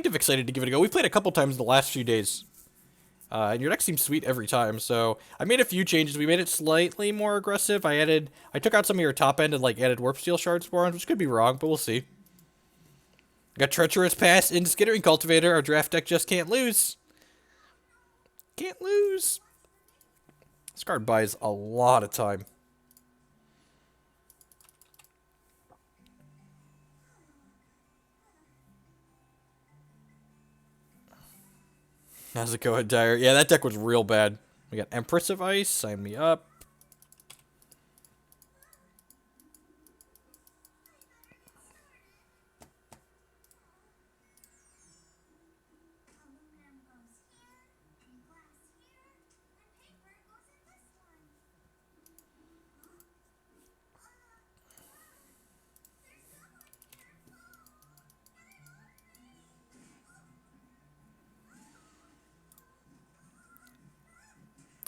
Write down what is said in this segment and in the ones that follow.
kind of excited to give it a go. We played a couple times in the last few days. And your deck seems sweet every time, so I made a few changes. We made it slightly more aggressive. I took out some of your top end and, like, added Warpsteel Shardsworn, which could be wrong, but we'll see. Got Treacherous Pass into Skittering Cultivator. Our draft deck just can't lose. Can't lose. This card buys a lot of time. How's it going, Dyer? Yeah, that deck was real bad. We got Empress of Ice. Sign me up.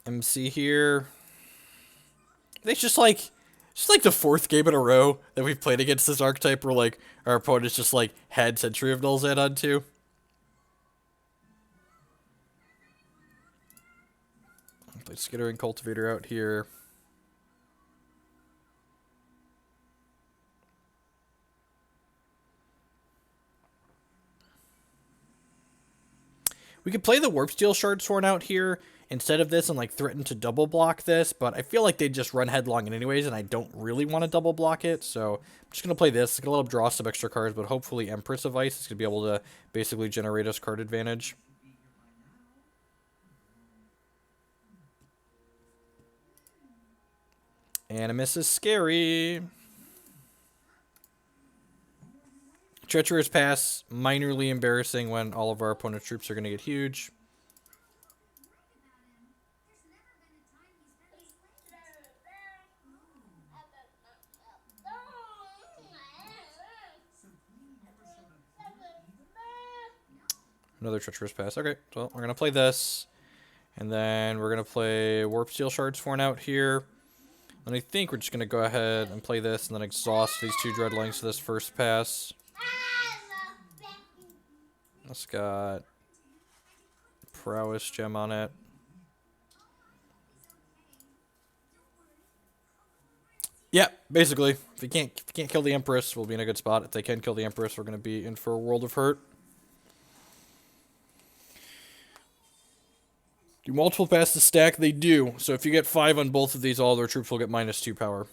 MC here. It's just like the fourth game in a row that we've played against this archetype where, like, our opponents just, like, had Sentry of Nulls add on to. Play Skittering Cultivator out here. We could play the Warpsteel Shardsworn out here instead of this and, like, threaten to double block this, but I feel like they'd just run headlong in anyways, and I don't really want to double block it, so I'm just going to play this. It's going to let them draw some extra cards, but hopefully Empress of Ice is going to be able to basically generate us card advantage. Animus is scary. Treacherous Pass, minorly embarrassing when all of our opponent's troops are going to get huge. Another Treacherous Pass. Okay, well, we're going to play this. And then we're going to play Warpsteel Shardsworn out here. And I think we're just going to go ahead and play this and then exhaust these two Dreadlings to this first pass. It's got Prowess gem on it. Yeah, basically. If you can't kill the Empress, we'll be in a good spot. If they can kill the Empress, we're going to be in for a world of hurt. Do multiple passes stack? They do. So if you get 5 on both of these, all their troops will get -2 power.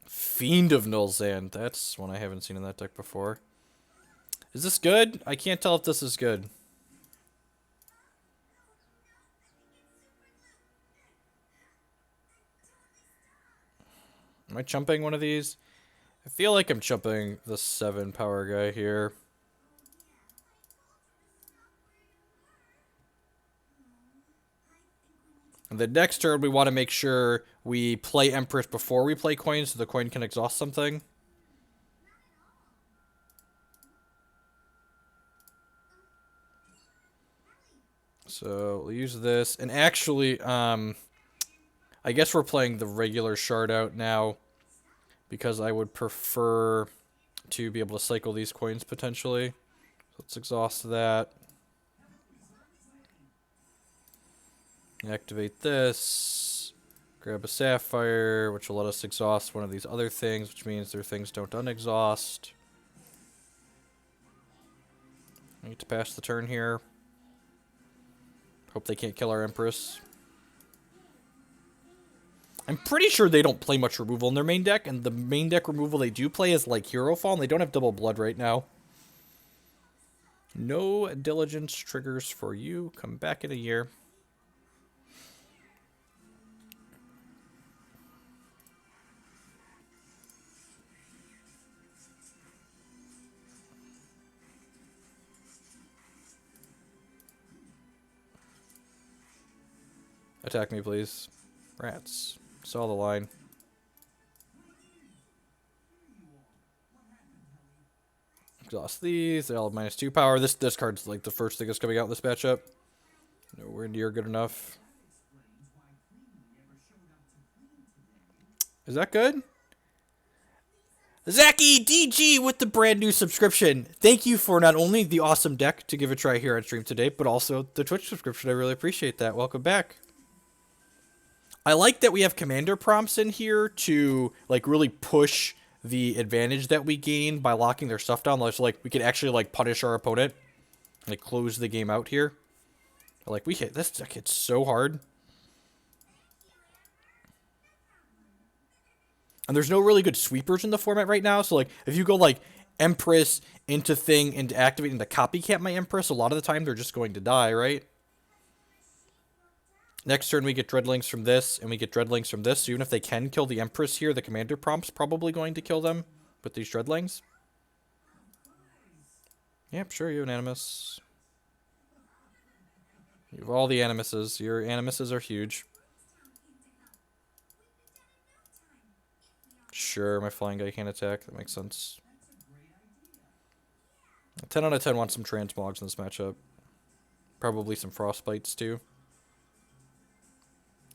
Fiend of Nulzand. That's one I haven't seen in that deck before. Is this good? I can't tell if this is good. Am I chumping one of these? I feel like I'm chumping the 7 power guy here. And the next turn, we want to make sure we play Empress before we play Coin, so the Coin can exhaust something. So we'll use this. And actually, I guess we're playing the regular shard out now, because I would prefer to be able to cycle these coins potentially. So let's exhaust that. Activate this. Grab a Sapphire, which will let us exhaust one of these other things, which means their things don't unexhaust. I need to pass the turn here. Hope they can't kill our Empress. I'm pretty sure they don't play much removal in their main deck, and the main deck removal they do play is like Hero Fall, and they don't have double blood right now. No diligence triggers for you. Come back in a year. Attack me, please. Rats. Saw the line. Exhaust these. They all have -2 power. This card's like the first thing that's coming out in this matchup. Nowhere near good enough. Is that good? Zachy DG with the brand new subscription. Thank you for not only the awesome deck to give a try here on stream today, but also the Twitch subscription. I really appreciate that. Welcome back. I like that we have commander prompts in here to like really push the advantage that we gain by locking their stuff down. So like we could actually like punish our opponent, like close the game out here. Like we hit this deck hits so hard. And there's no really good sweepers in the format right now. So, like, if you go, like, Empress into thing into activating the Copycat my Empress, a lot of the time they're just going to die, right? Next turn we get Dreadlings from this, and we get Dreadlings from this. So even if they can kill the Empress here, the Commander P.R.O.M.P.T's probably going to kill them with these Dreadlings. Yep, sure, you Animus. You have all the Animuses. Your Animuses are huge. Sure, my flying guy can't attack. That makes sense. 10 out of 10 wants some Transmogs in this matchup. Probably some Frostbites, too.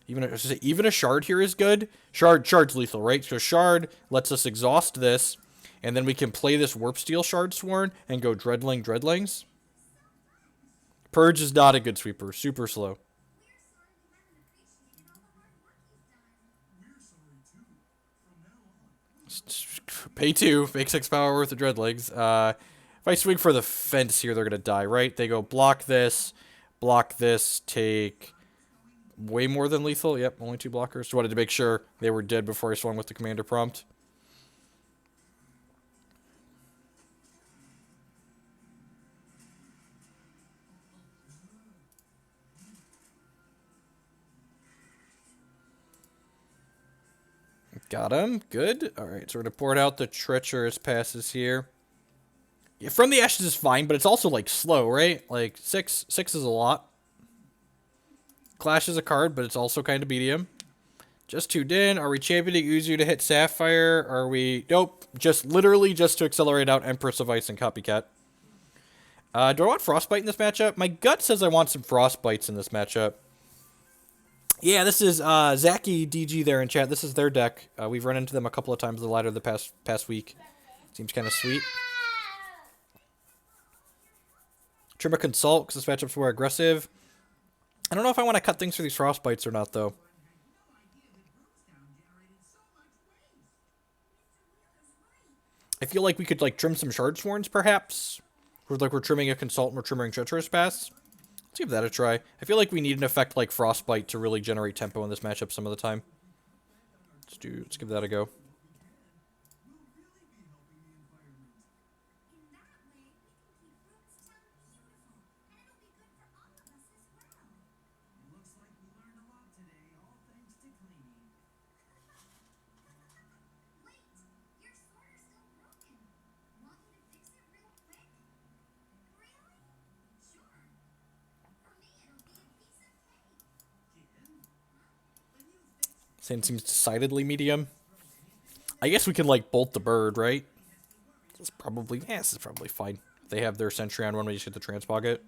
Even a Shard here is good. Shard's lethal, right? So Shard lets us exhaust this, and then we can play this Warpsteel Shardsworn and go Dreadlings. Purge is not a good sweeper. Super slow. Pay 2, make 6 power worth of Dreadlings. If I swing for the fence here, they're going to die, right? They go block this, take way more than lethal. Yep, only 2 blockers. Just wanted to make sure they were dead before I swung with the Commander P.R.O.M.P.T. Got him. Good. Alright, so we're going to port out the Treacherous Passes here. Yeah, From the Ashes is fine, but it's also, like, slow, right? Like, 6 is a lot. Clash is a card, but it's also kind of medium. Just tuned in. Are we championing Uzzu to hit Sapphire? Are we... Nope. Literally just to accelerate out Empress of Ice and Copycat. Do I want Frostbite in this matchup? My gut says I want some Frostbites in this matchup. Yeah, this is Zachy DG there in chat. This is their deck. We've run into them a couple of times in the ladder the past week. Seems kind of sweet. Trim a Consult, because this matchup's more aggressive. I don't know if I want to cut things for these Frostbites or not, though. I feel like we could, like, trim some Shardsworns, perhaps. We're trimming a Consult and we're trimming Treacherous Pass. Let's give that a try. I feel like we need an effect like Frostbite to really generate tempo in this matchup some of the time. Let's give that a go. Seems decidedly medium. I guess we can, like, bolt the bird, right? This is probably fine. If they have their sentry on one, we just hit the Transmog it.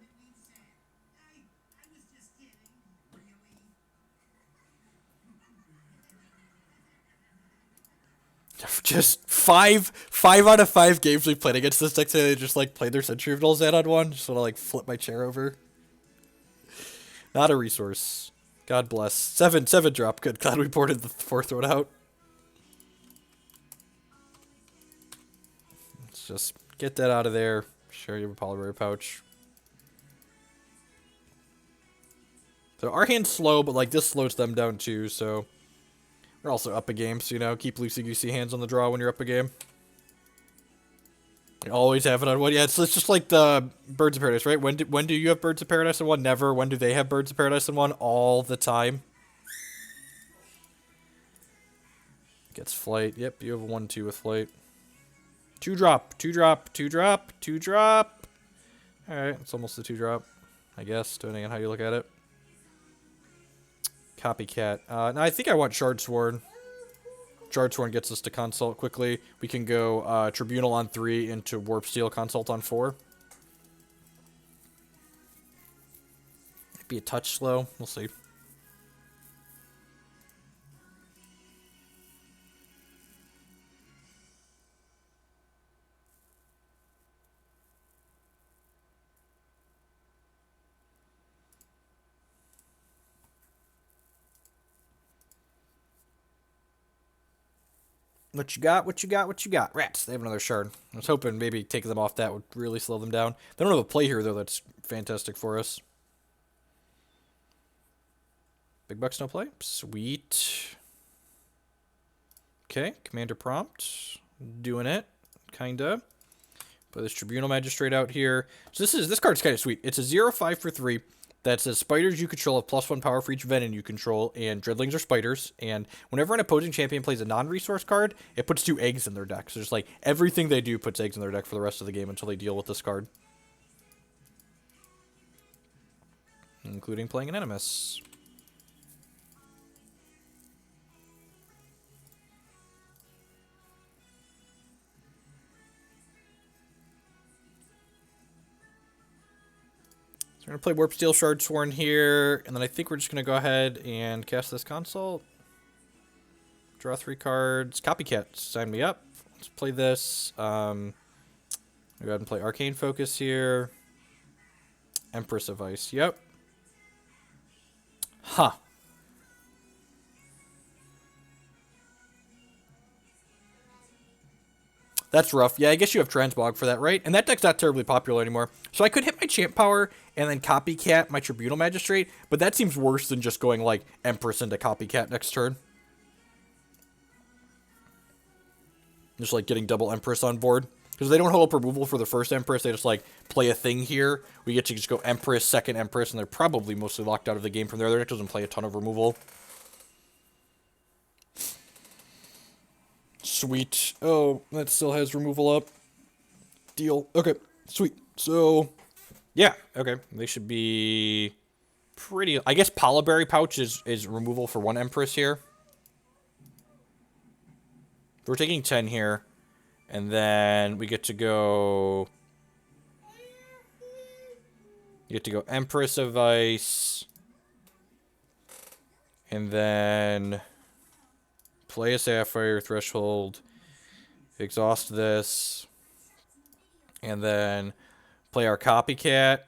Just five out of 5 games we played against this deck today, they just, like, played their sentry of Dolzad on one. Just want to, like, flip my chair over. Not a resource. God bless. 7 drop. Good. Glad we ported the 4th one out. Let's just get that out of there. Sure, you have a Polymer pouch. So our hand's slow, but like this slows them down too, so we're also up a game, so you know, keep loosey-goosey hands on the draw when you're up a game. You always have it on one. Yeah, it's just like the Birds of Paradise, right? When do you have Birds of Paradise on one? Never. When do they have Birds of Paradise on one? All the time. Gets Flight. Yep, you have a 1/2 with Flight. 2 drop. Alright, it's almost a 2 drop, I guess, depending on how you look at it. Copycat. Now I think I want Shardsworn. Shardsworn gets us to Consult quickly. We can go Tribunal on 3 into Warpsteel Consult on 4. Be a touch slow. We'll see. What you got? What you got? What you got? Rats. They have another shard. I was hoping maybe taking them off that would really slow them down. They don't have a play here, though. That's fantastic for us. Big bucks, no play. Sweet. Okay. Commander P.R.O.M.P.T. Doing it. Kinda. Put this Tribunal Magistrate out here. So this card's kind of sweet. It's a 0/5 for 3. That says spiders you control have +1 power for each venom you control, and dreadlings are spiders. And whenever an opposing champion plays a non-resource card, it puts 2 eggs in their deck. So just like everything they do puts eggs in their deck for the rest of the game until they deal with this card. Including playing an Animus. So we're going to play Warpsteel Shardsworn here, and then I think we're just going to go ahead and cast this Consult. Draw 3 cards. Copycat, sign me up. Let's play this. I'll go ahead and play Arcane Focus here. Empress of Ice, yep. Huh. That's rough. Yeah, I guess you have Transmog for that, right? And that deck's not terribly popular anymore. So I could hit my Champ Power and then Copycat my Tribunal Magistrate, but that seems worse than just going, like, Empress into Copycat next turn. Just, like, getting double Empress on board. Because they don't hold up removal for the first Empress, they just, like, play a thing here. We get to just go Empress, second Empress, and they're probably mostly locked out of the game from there. Their deck doesn't play a ton of removal. Sweet. Oh, that still has removal up. Deal. Okay, sweet. So, yeah, okay. They should be pretty... I guess Polyberry Pouch is removal for 1 Empress here. We're taking 10 here. And then we get to go... You get to go Empress of Ice. And then... Play a Sapphire Threshold, exhaust this, and then play our Copycat,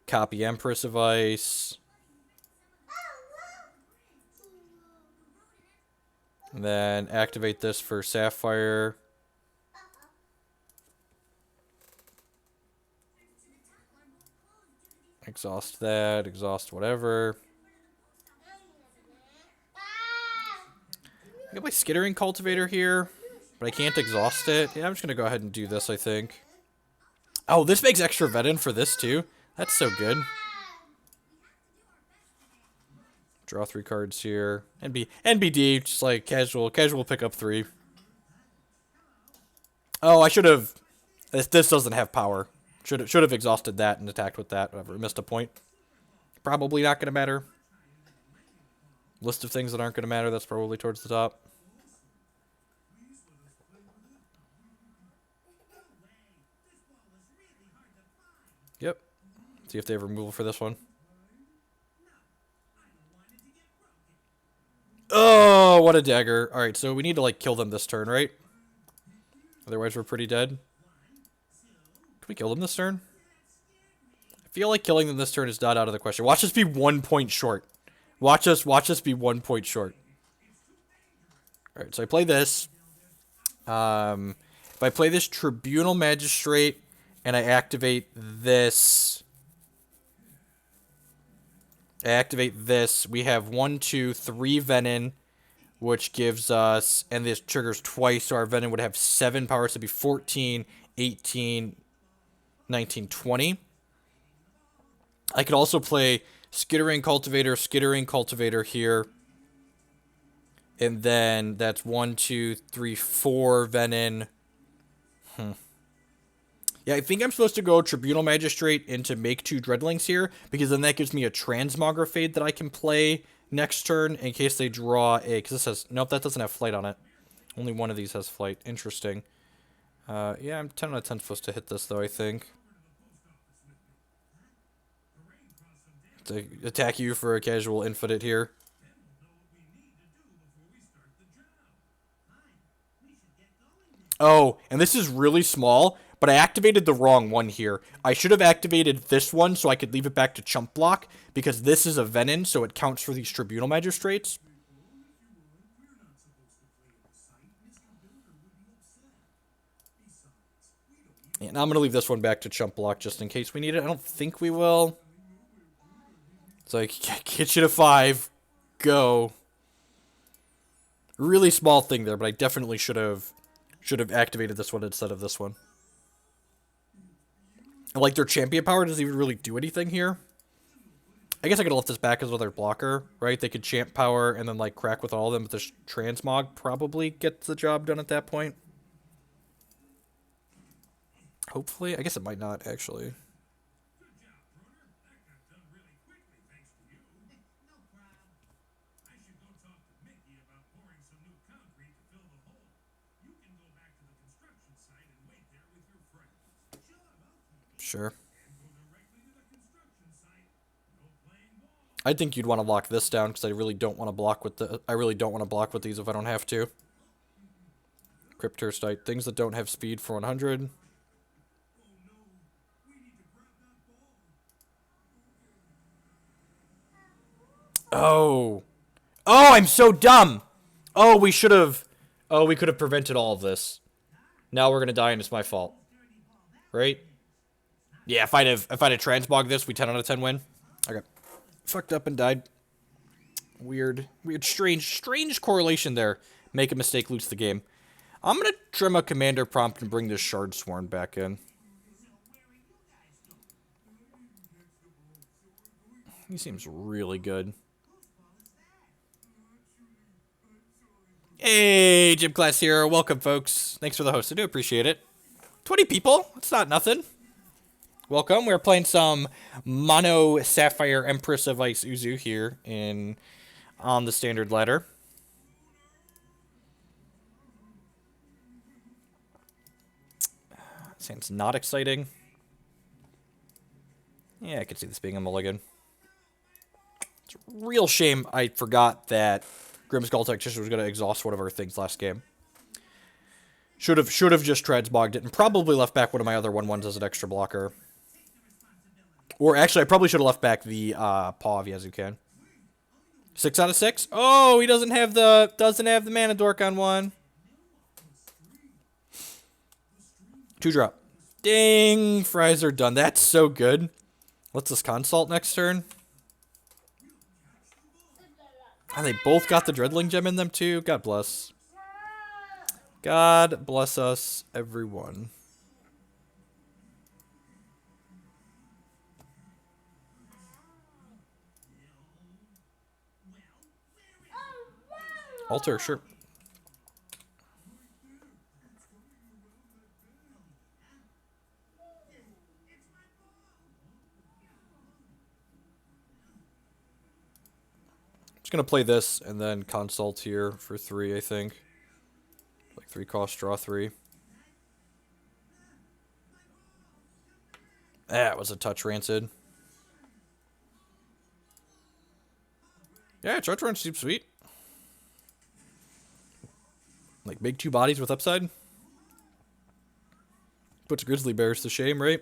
copy Empress of Ice, and then activate this for Sapphire. Exhaust that, exhaust whatever. I got my Skittering Cultivator here, but I can't exhaust it. Yeah, I'm just going to go ahead and do this, I think. Oh, this makes extra venom for this, too. That's so good. Draw 3 cards here. NBD, just like casual pick up 3. Oh, I should have... This doesn't have power. Should have exhausted that and attacked with that. Whatever, missed a point. Probably not going to matter. List of things that aren't going to matter, that's probably towards the top. Yep. See if they have removal for this one. Oh, what a dagger. Alright, so we need to, like, kill them this turn, right? Otherwise we're pretty dead. Can we kill them this turn? I feel like killing them this turn is not out of the question. Watch us be 1 point short. Watch us be 1 point short. Alright, so I play this. If I play this Tribunal Magistrate and I activate this, we have 1, 2, 3 Venom, which gives us, and this triggers twice, so our Venom would have 7 power, so it'd be 14, 18, 19, 20. I could also play Skittering Cultivator here. And then that's 1, 2, 3, 4 Venom. Yeah, I think I'm supposed to go Tribunal Magistrate into make 2 Dreadlings here, because then that gives me a Transmogrifade that I can play next turn in case they draw a... Because this has... Nope, that doesn't have flight on it. Only one of these has flight. Interesting. Yeah, I'm 10 out of 10 supposed to hit this, though, I think. to attack you for a casual infinite here. Oh, and this is really small, but I activated the wrong one here. I should have activated this one so I could leave it back to chump block, because this is a Venom, so it counts for these Tribunal Magistrates. And I'm going to leave this one back to chump block just in case we need it. I don't think we will. It's like, get you to 5. Go. Really small thing there, but I definitely should have activated this one instead of this one. And like, their champion power doesn't even really do anything here. I guess I could have left this back as another blocker, right? They could champ power and then like crack with all of them, but the transmog probably gets the job done at that point. Hopefully. I guess it might not, actually. Sure. I think you'd want to lock this down because I really don't want to block with these if I don't have to. Crypturstite, things that don't have speed for 100. Oh. Oh, I'm so dumb. Oh, we should have. Oh, we could have prevented all of this. Now we're gonna die and it's my fault. Right? Yeah, if I'd have transmogged this, we 10 out of 10 win. Okay. Fucked up and died. Weird, strange correlation there. Make a mistake, lose the game. I'm gonna trim a Commander P.R.O.M.P.T and bring this Shardsworn back in. He seems really good. Hey, Gym Class here. Welcome, folks. Thanks for the host. I do appreciate it. 20 people. That's not nothing. Welcome. We're playing some Mono Sapphire Empress of Ice Uzzu here on the standard ladder. Sounds not exciting. Yeah, I could see this being a mulligan. It's a real shame I forgot that Grimskull Tactician was going to exhaust one of our things last game. Should have just transmogged it and probably left back one of my other 1/1s as an extra blocker. Or actually, I probably should have left back the Paw of Yazukan. 6 out of 6. Oh, he doesn't have the mana dork on 1. 2-drop. Ding! Fries are done. That's so good. Let's just consult next turn. And they both got the Dreadling gem in them too. God bless. God bless us, everyone. Alter, sure. Just gonna play this and then consult here for 3, I think. Like 3 cost, draw 3. That was a touch rancid. Yeah, Shardsworn seems sweet. Like, big 2 bodies with upside. Puts Grizzly Bears to shame, right?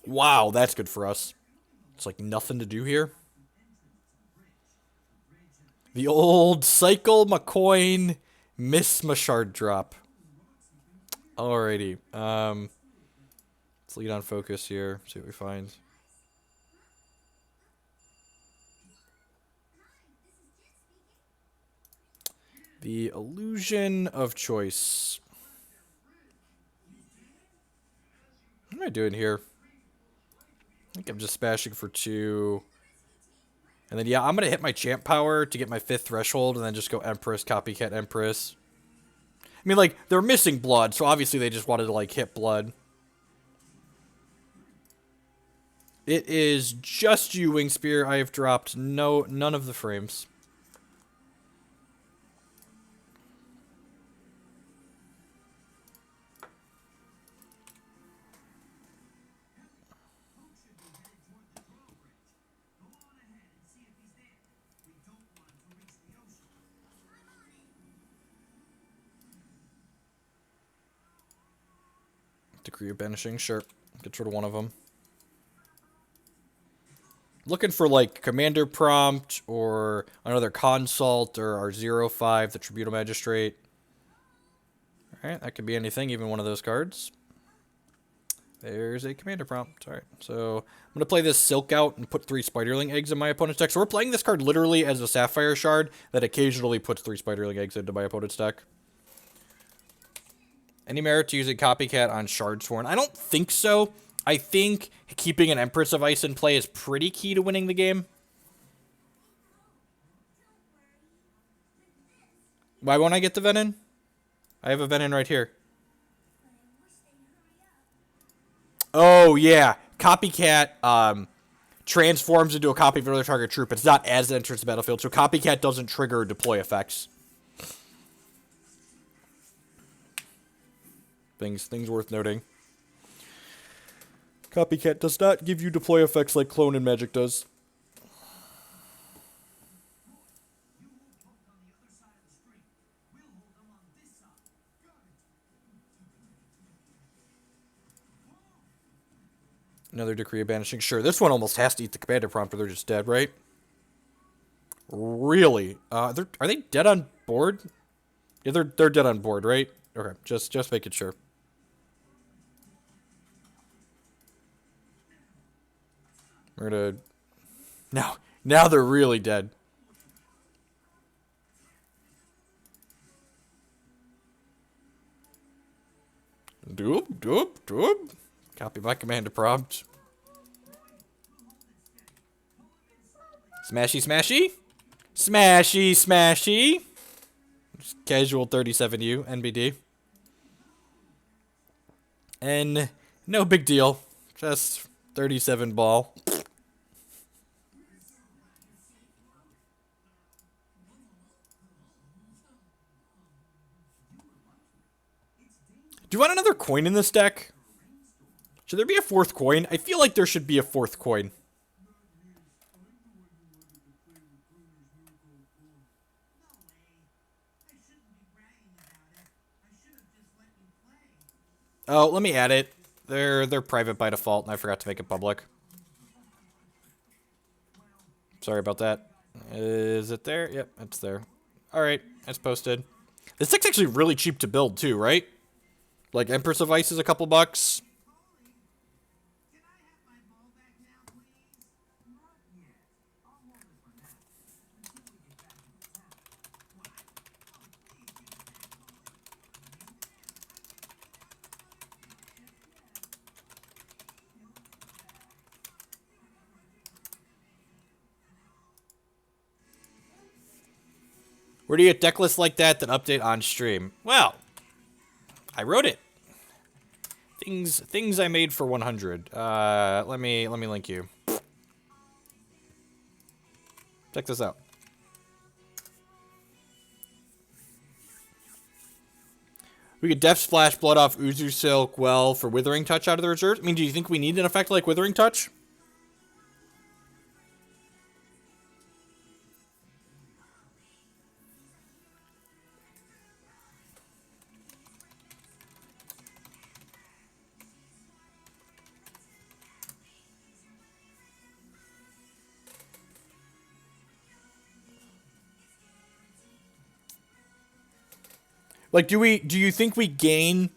Wow, that's good for us. It's like nothing to do here. The old Cycle McCoin Miss Mashard drop. Alrighty. Let's lead on focus here. See what we find. The Illusion of Choice. What am I doing here? I think I'm just smashing for 2. And then, yeah, I'm going to hit my champ power to get my 5th threshold and then just go Empress, Copycat, Empress. I mean, like, they're missing blood, so obviously they just wanted to, like, hit blood. It is just you, Wingspear. I have dropped none of the frames. Decree of Banishing, sure. Get rid of one of them. Looking for, like, Commander P.R.O.M.P.T or another Consult or our 0/5, the Tribunal Magistrate. Alright, that could be anything, even one of those cards. There's a Commander P.R.O.M.P.T. Alright, so I'm going to play this Silk out and put 3 Spiderling Eggs in my opponent's deck. So we're playing this card literally as a Sapphire Shard that occasionally puts 3 Spiderling Eggs into my opponent's deck. Any merit to using Copycat on Shardsworn? I don't think so. I think keeping an Empress of Ice in play is pretty key to winning the game. Why won't I get the Venom? I have a Venom right here. Oh, yeah. Copycat transforms into a copy of another target troop. It's not as it enters the battlefield, so Copycat doesn't trigger deploy effects. Things worth noting. Copycat does not give you deploy effects like Clone and Magic does. Another Decree of Banishing. Sure, this one almost has to eat the Commander P.R.O.M.P.T. or they're just dead, right? Really? Are they dead on board? Yeah, they're dead on board, right? Okay, just making sure. We're gonna... Now they're really dead. Doop. Copy my Commander P.R.O.M.P.T. Smashy. Just casual 37U, NBD. And no big deal. Just 37 ball. Do you want another coin in this deck? Should there be a 4th coin? I feel like there should be a 4th coin. Oh, let me add it. They're private by default, and I forgot to make it public. Sorry about that. Is it there? Yep, it's there. Alright, it's posted. This deck's actually really cheap to build, too, right? Like, Empress of Ice is a couple bucks. Where do you get deck lists like that update on stream? Well, I wrote it. Things I made for 100. Let me link you. Check this out. We could Def Splash Blood off Uzzu Silk well for Withering Touch out of the reserves. I mean, do you think we need an effect like Withering Touch? Like, do you think we gain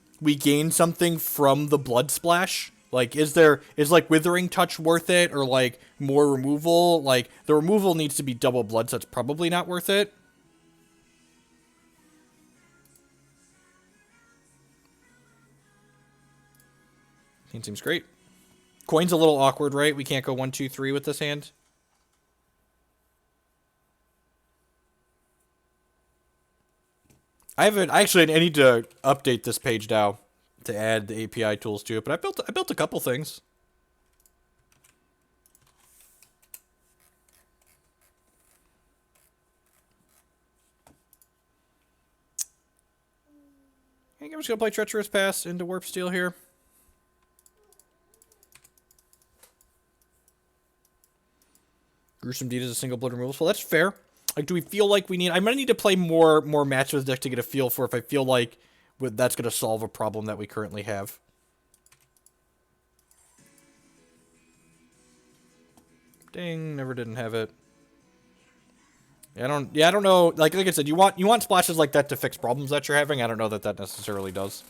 something from the Blood Splash? Like, is like Withering Touch worth it, or like more removal? Like, the removal needs to be double blood, so it's probably not worth it. Seems great. Coin's a little awkward, right? We can't go 1, 2, 3 with this hand. I need to update this page now to add the API tools to it, but I built a couple things. I think I'm just gonna play Treacherous Pass into Warpsteel here. Gruesome Deed is a single blood removal, so that's fair. Like, do we feel like we need... I'm going to need to play more matches with this deck to get a feel for if I feel like that's going to solve a problem that we currently have. Ding, never didn't have it. I don't know. Like I said, you want splashes like that to fix problems that you're having. I don't know that that necessarily does.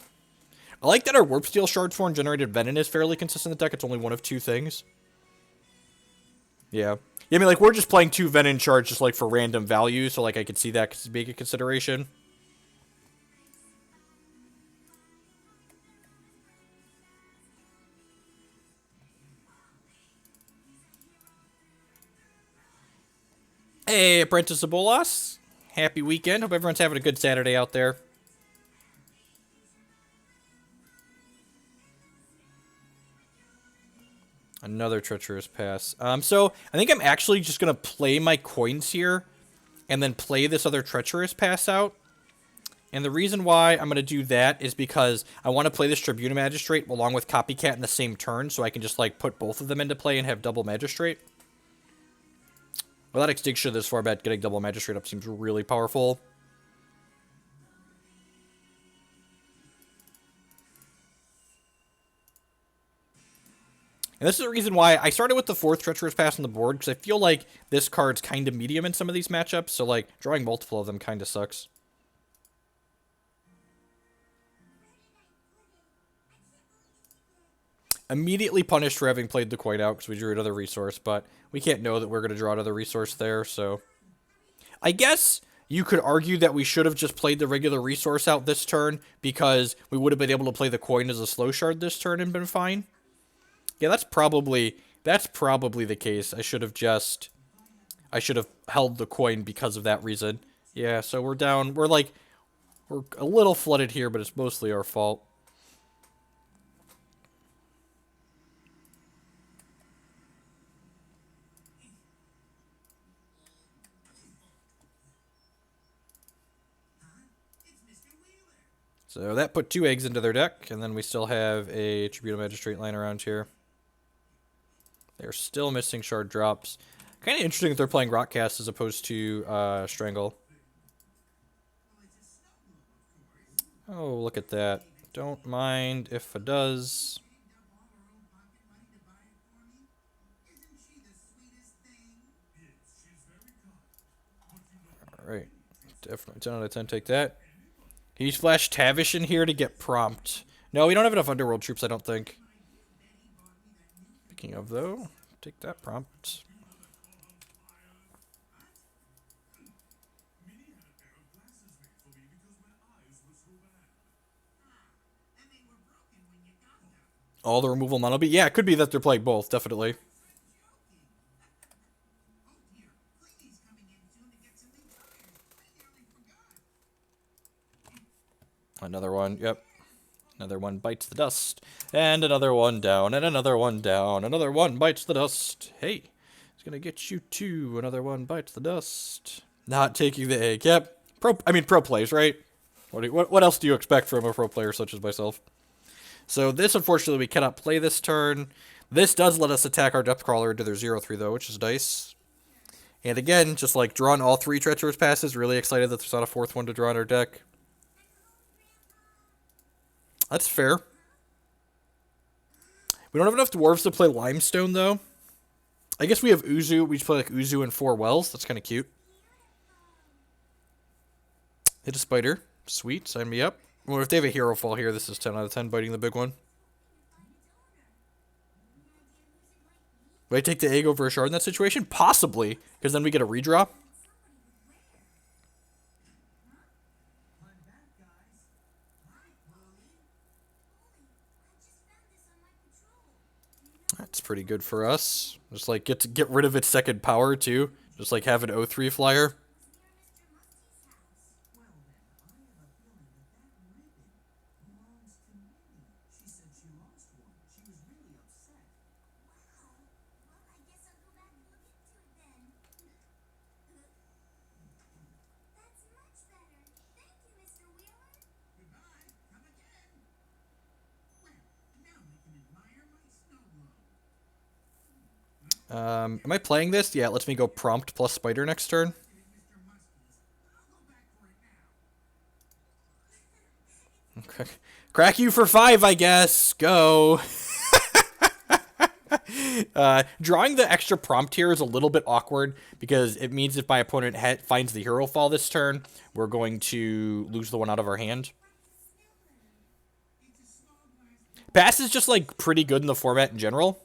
I like that our Warpsteel Shardsworn generated Venom is fairly consistent in the deck. It's only one of two things. Yeah. Yeah, I mean, like, we're just playing 2 Venom Shards just, like, for random value, so, like, I could see that being a consideration. Hey, Apprentice of Bolas. Happy weekend. Hope everyone's having a good Saturday out there. Another Treacherous Pass. So, I think I'm actually just going to play my coins here, and then play this other Treacherous Pass out. And the reason why I'm going to do that is because I want to play this Tribunal Magistrate along with Copycat in the same turn, so I can just, like, put both of them into play and have double Magistrate. Without Extinction this far back, getting double Magistrate up seems really powerful. And this is the reason why I started with the 4th Treacherous Pass on the board, because I feel like this card's kind of medium in some of these matchups, so, like, drawing multiple of them kind of sucks. Immediately punished for having played the coin out, because we drew another resource, but we can't know that we're going to draw another resource there, so... I guess you could argue that we should have just played the regular resource out this turn, because we would have been able to play the coin as a slow shard this turn and been fine. Yeah, that's probably the case. I should have held the coin because of that reason. Yeah, so we're down. We're a little flooded here, but it's mostly our fault. So that put 2 eggs into their deck, and then we still have a Tribunal Magistrate lying around here. They're still missing shard drops. Kind of interesting that they're playing Rockcast as opposed to Strangle. Oh, look at that. Don't mind if it does. Alright. Definitely 10 out of 10, take that. Can you splash Tavish in here to get Prompt? No, we don't have enough Underworld troops, I don't think. Speaking of, though, take that Prompt. All the removal mono be? Yeah, it could be that they're playing both, definitely. Another one, yep. Another one bites the dust. And another one down, and another one down. Another one bites the dust. Hey, it's gonna get you too. Another one bites the dust. Not taking the egg. Yep. Pro players, right? What else do you expect from a pro player such as myself? So this, unfortunately, we cannot play this turn. This does let us attack our Depth Crawler into their 0-3, though, which is nice. And again, just like drawing all 3 Treacherous Passes. Really excited that there's not a 4th one to draw in our deck. That's fair. We don't have enough dwarves to play Limestone, though. I guess we have Uzzu. We just play like Uzzu and 4 Wells. That's kind of cute. Hit a spider. Sweet. Sign me up. Well, if they have a hero fall here, this is 10 out of 10 biting the big one. Would I take the egg over a shard in that situation? Possibly, because then we get a redraw. That's pretty good for us. Just like get rid of its 2nd power too. Just like have an 0-3 flyer. Am I playing this? Yeah, it lets me go Prompt plus Spider next turn. Okay. Crack you for 5, I guess. Go. Drawing the extra prompt here is a little bit awkward because it means if my opponent finds the hero fall this turn, we're going to lose the one out of our hand. Pass is just, like, pretty good in the format in general.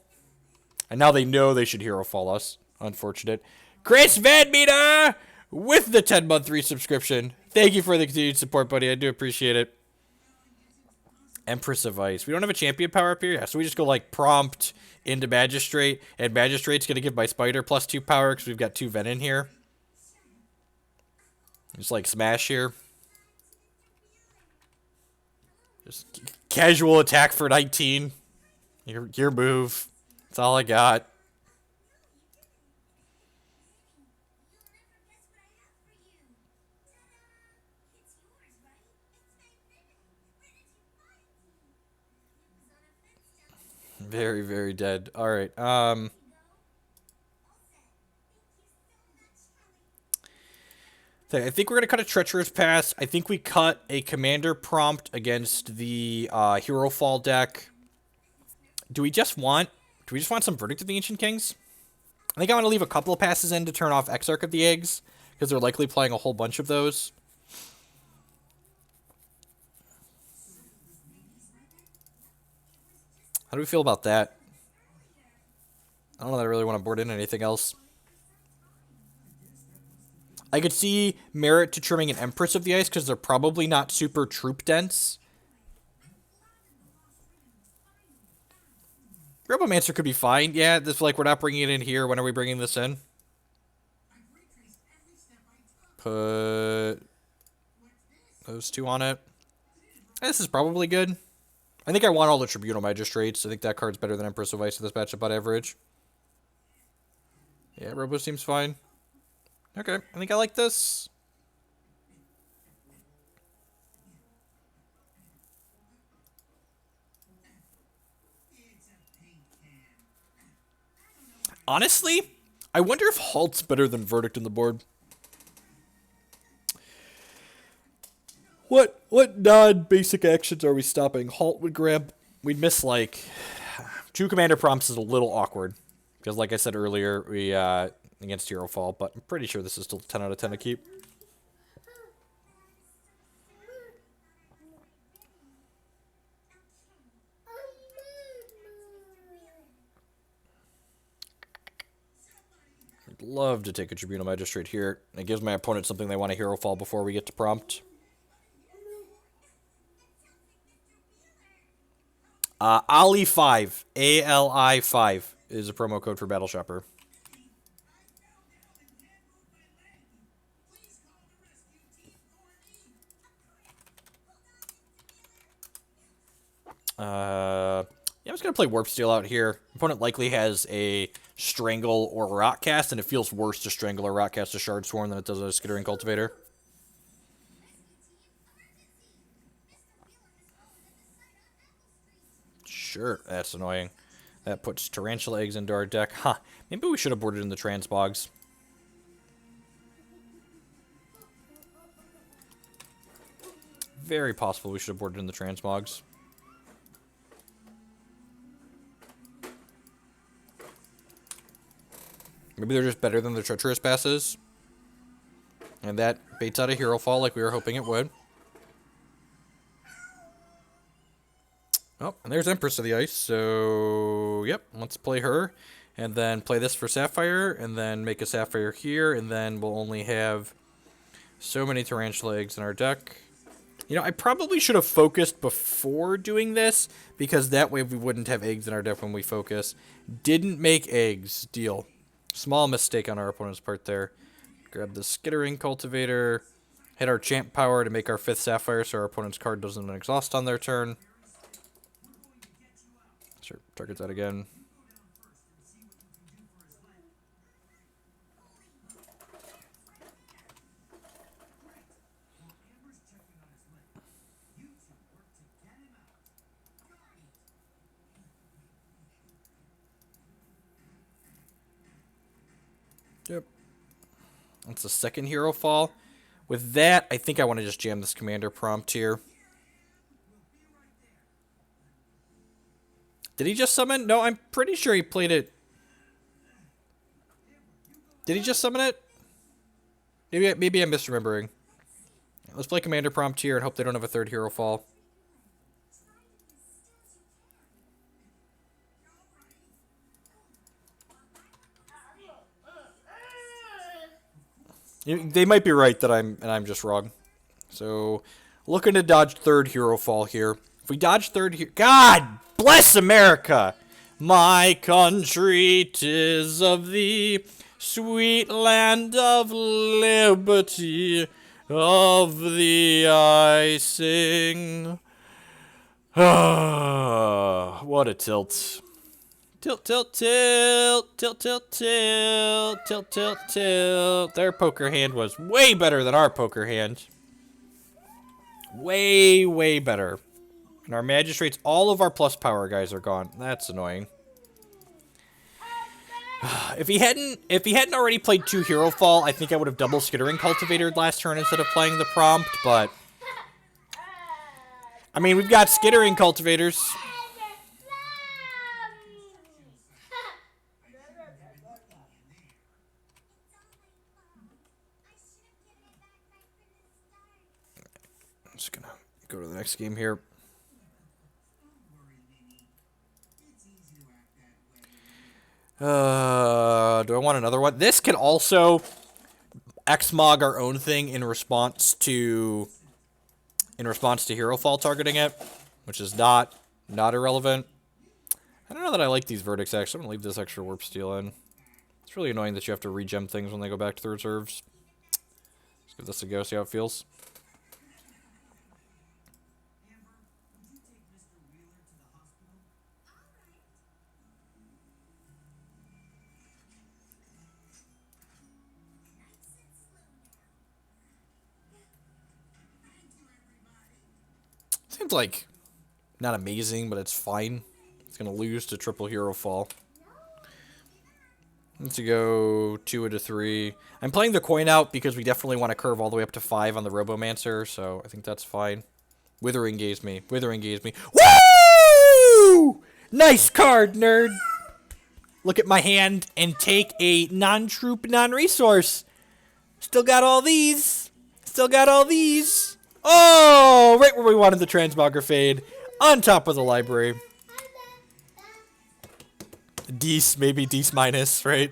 And now they know they should hero fall us. Unfortunate. Chris Van Meter with the 10-month resubscription. Thank you for the continued support, buddy. I do appreciate it. Empress of Ice. We don't have a champion power up here. Yeah, so we just go like Prompt into Magistrate. And Magistrate's going to give my Spider +2 power because we've got 2 Venom here. Just like Smash here. Just casual attack for 19. Your move. That's all I got. Very, very dead. Alright, I think we're going to cut a Treacherous Pass. I think we cut a Commander Prompt against the Hero Fall deck. Do we just want some Verdict of the Ancient Kings? I think I'm going to leave a couple of passes in to turn off Exarch of the Eggs, because they're likely playing a whole bunch of those. How do we feel about that? I don't know that I really want to board in anything else. I could see merit to trimming an Empress of the Ice because they're probably not super troop dense. Robomancer could be fine. Yeah, this like we're not bringing it in here. When are we bringing this in? Put those 2 on it. This is probably good. I think I want all the Tribunal Magistrates. I think that card's better than Empress of Ice in this matchup on average. Yeah, Robo seems fine. Okay, I think I like this. Honestly, I wonder if Halt's better than Verdict in the board. What non-basic actions are we stopping? Halt would grab. We'd miss, like, 2 Commander Prompts is a little awkward. Because, like I said earlier, we, against Hero Fall, but I'm pretty sure this is still 10 out of 10 to keep. I'd love to take a Tribunal Magistrate here. It gives my opponent something they want to Hero Fall before we get to Prompt. Ali5, ALI5 is a promo code for Battle Shopper. Yeah, I'm just going to play Warpsteel out here. Opponent likely has a Strangle or Rotcast, and it feels worse to Strangle or Rotcast a Shardsworn than it does a Skittering Cultivator. Sure, that's annoying. That puts Tarantula Eggs into our deck. Huh, maybe we should have boarded in the Transmogs. Very possible we should have boarded in the Transmogs. Maybe they're just better than the Treacherous Passes. And that baits out a Hero Fall like we were hoping it would. Oh, and there's Empress of the Ice, so yep, let's play her. And then play this for Sapphire, and then make a Sapphire here, and then we'll only have so many Tarantula Eggs in our deck. You know, I probably should have focused before doing this, because that way we wouldn't have eggs in our deck when we focus. Didn't make eggs. Deal. Small mistake on our opponent's part there. Grab the Skittering Cultivator, hit our Champ Power to make our 5th Sapphire so our opponent's card doesn't exhaust on their turn. Sure, targets that again. Yep. That's the second Hero Fall. With that, I think I want to just jam this Commander Prompt here. Did he just summon? No, I'm pretty sure he played it Did he just summon it? Maybe I'm misremembering. Let's play Commander P.R.O.M.P.T here and hope they don't have a third hero fall. They might be right that I'm just wrong. So, looking to dodge third hero fall here. If we dodge third hero... God bless America! My country, 'tis of thee, sweet land of liberty, of thee I sing. Ah, what a tilt. Tilt, tilt, tilt, tilt, tilt, tilt, tilt, tilt, tilt. Their poker hand was way better than our poker hand. Way, way better. And our magistrates, all of our plus power guys are gone. That's annoying. If he hadn't already played 2 hero fall, I think I would have double Skittering Cultivator last turn instead of playing the prompt, but I mean, we've got Skittering Cultivators. I'm just gonna go to the next game here. Do I want another one? This can also Xmog our own thing in response to hero fall targeting it, which is not irrelevant. I don't know that I like these verdicts actually. I'm gonna leave this extra Warpsteel in. It's really annoying that you have to regem things when they go back to the reserves. Let's give this a go, see how it feels. Seems like not amazing, but it's fine. It's gonna lose to triple hero fall. Let's go 2 into 3. I'm playing the coin out because we definitely want to curve all the way up to 5 on the Robomancer, so I think that's fine. Withering Gaze me. Withering Gaze me. Woo! Nice card, nerd! Look at my hand and take a non-troop, non-resource. Still got all these. Still got all these. Oh, right where we wanted the Transmogrifade. On top of the library. Dece, maybe Dece minus, right?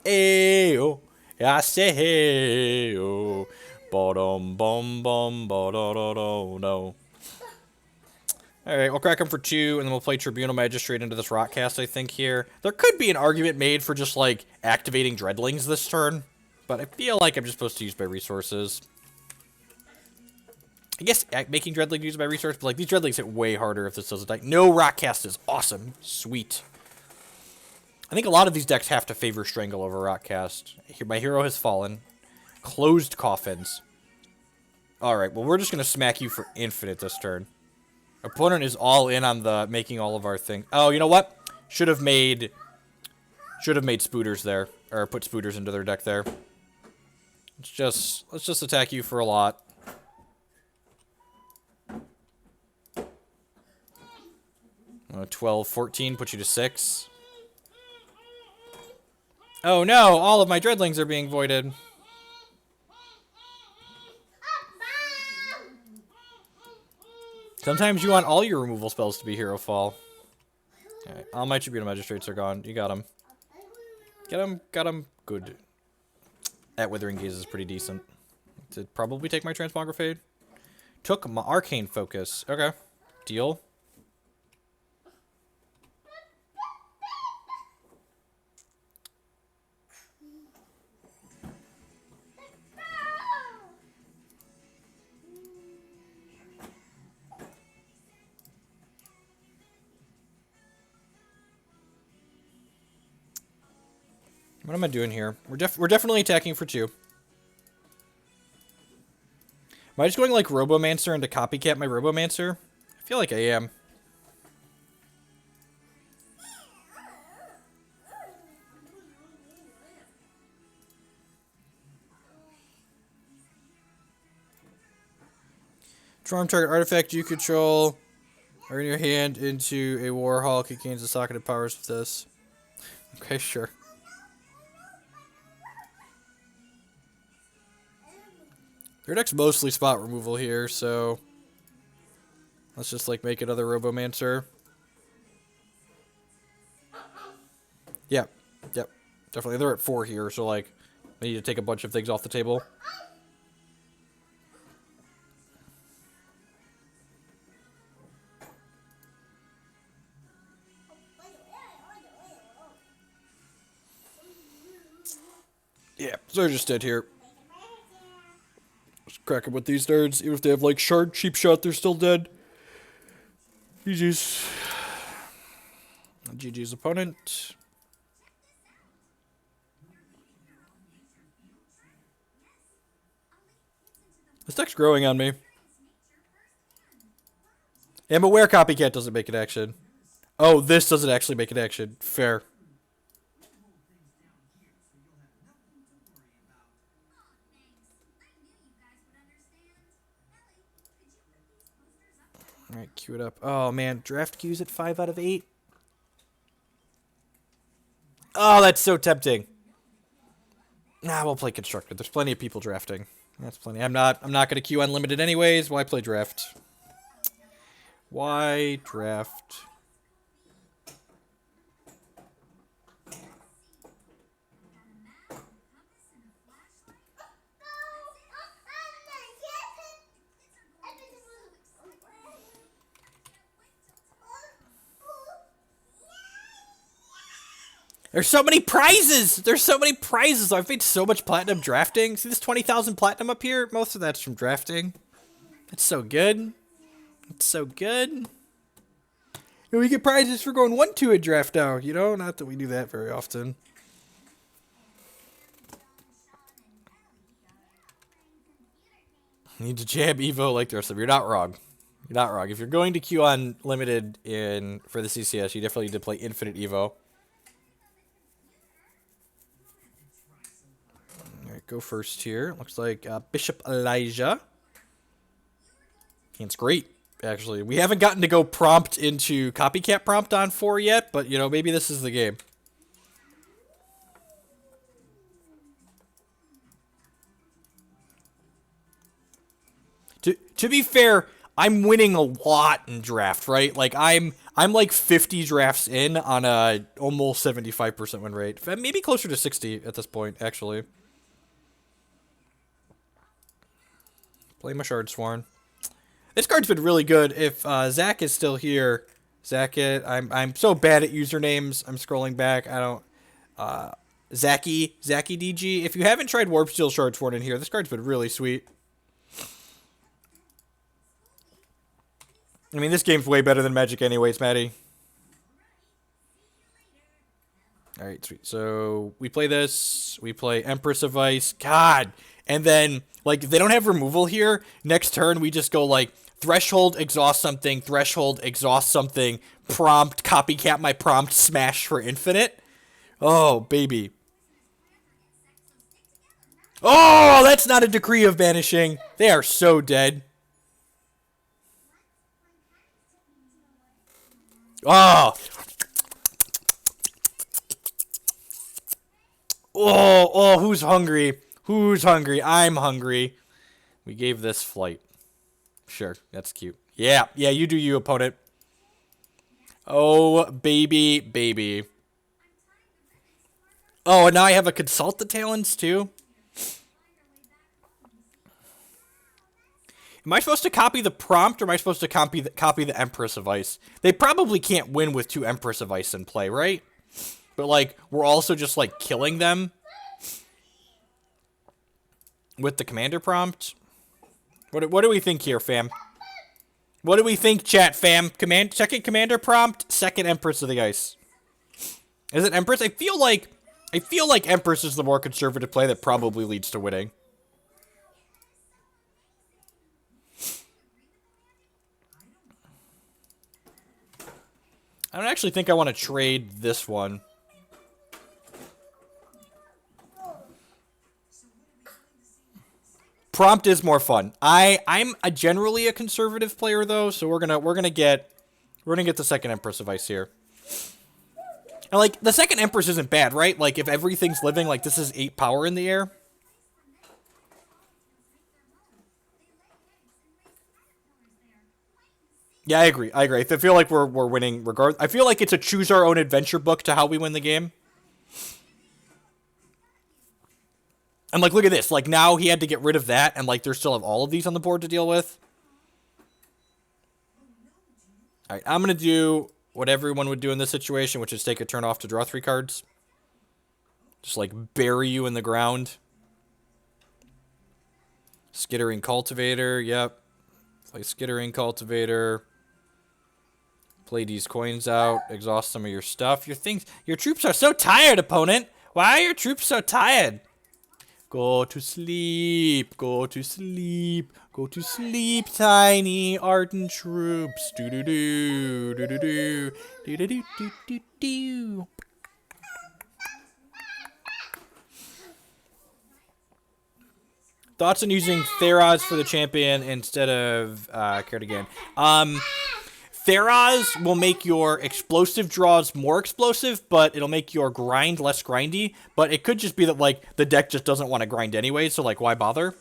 Ayo. I say hey-oh. Bottom, bum, bum, ba-da-da-da-no. Alright, we'll crack him for 2, and then we'll play Tribunal Magistrate into this Rockcast, I think, here. There could be an argument made for just, like, activating Dreadlings this turn, but I feel like I'm just supposed to use my resources. I guess making Dreadling use my resource, but, like, these Dreadlings hit way harder if this doesn't die. No, Rockcast is awesome. Sweet. I think a lot of these decks have to favor Strangle over Rockcast. Here, my hero has fallen. Closed Coffins. Alright, well, we're just going to smack you for infinite this turn. Opponent is all in on the making all of our things. Oh, you know what? Should have made Spooters there, or put Spooters into their deck there. Let's just attack you for a lot. Oh, 12, 14, put you to 6. Oh no, all of my Dreadlings are being voided. Sometimes you want all your removal spells to be hero fall. Alright, all my Tribunal Magistrates are gone. You got them. Got them. Good. That Withering Gaze is pretty decent. Did probably take my Transmogrifade. Took my Arcane Focus. Okay. Deal. What am I doing here? We're definitely attacking for 2. Am I just going like Robomancer into Copycat my Robomancer? I feel like I am. Transform target artifact you control or in your hand into a Warhawk. It gains the socketed powers of this. Okay, sure. Their deck's mostly spot removal here, so let's just like make another Robomancer. Yep, yep, definitely. They're at 4 here, so like I need to take a bunch of things off the table. Yeah, so they're just dead here. Just crack 'em with these nerds. Even if they have like Shard, Cheap Shot, they're still dead. GG's. GG's opponent. This deck's growing on me. I'm aware Copycat doesn't make an action. Oh, this doesn't actually make an action. Fair. Alright, queue it up. Oh man, draft queues at 5 out of 8. Oh, that's so tempting. Nah, we'll play constructed. There's plenty of people drafting. That's plenty. I'm not gonna queue unlimited anyways. Why play draft? Why draft? There's so many prizes! There's so many prizes! I've made so much platinum drafting. See this 20,000 platinum up here? Most of that's from drafting. That's so good. It's so good. And we get prizes for going 1-2 at draft now, you know? Not that we do that very often. You need to jab Evo like the rest of them. You're not wrong. You're not wrong. If you're going to queue on limited for the CCS, you definitely need to play infinite Evo. Alright, go first here. Looks like Bishop Elijah. It's great, actually. We haven't gotten to go prompt into Copycat prompt on 4 yet, but, you know, maybe this is the game. To be fair, I'm winning a lot in draft, right? Like, I'm like 50 drafts in on a almost 75% win rate. Maybe closer to 60 at this point, actually. Play my Shardsworn. This card's been really good. If Zach is still here, Zach, I'm so bad at usernames. I'm scrolling back. I don't. Zachy DG. If you haven't tried Warpsteel Shardsworn in here, this card's been really sweet. I mean, this game's way better than Magic anyways, Maddie. Alright, sweet. So, we play this. We play Empress of Ice. God! And then, like, if they don't have removal here, next turn we just go, like, Threshold, exhaust something, Threshold, exhaust something, Prompt, Copycat my Prompt, smash for infinite. Oh, baby. Oh, that's not a Decree of Banishing. They are so dead. Oh. Oh, who's hungry? Who's hungry? I'm hungry. We gave this flight. Sure, that's cute. Yeah, you do you, opponent. Oh, baby. Oh, and now I have a Consult the Talons, too? Am I supposed to copy the prompt, or am I supposed to copy the Empress of Ice? They probably can't win with 2 Empress of Ice in play, right? But, like, we're also just, like, killing them with the Commander prompt. What do we think here, fam? What do we think, chat, fam? Second Commander prompt, second Empress of the Ice. Is it Empress? I feel like Empress is the more conservative play that probably leads to winning. I don't actually think I want to trade this one. Prompt is more fun. I'm generally a conservative player though, so we're gonna get the second Empress of Ice here. And, like, the second Empress isn't bad, right? Like, if everything's living, like, this is 8 power in the air. Yeah, I agree. I feel like we're winning regard. I feel like it's a choose our own adventure book to how we win the game. And, like, look at this. Like, now he had to get rid of that, and, like, there's still have all of these on the board to deal with. Alright, I'm going to do what everyone would do in this situation, which is take a turn off to draw 3 cards. Just, like, bury you in the ground. Skittering Cultivator, yep. Play Skittering Cultivator. Play these coins out. Exhaust some of your stuff. Your troops are so tired, opponent. Why are your troops so tired? Go to sleep. Go to sleep. Go to sleep, tiny ardent troops. Do do do do do do do do do do do. Thoughts on using Theros for the champion instead of Cardigan? Theros will make your explosive draws more explosive, but it'll make your grind less grindy. But it could just be that, like, the deck just doesn't want to grind anyway, so, like, why bother?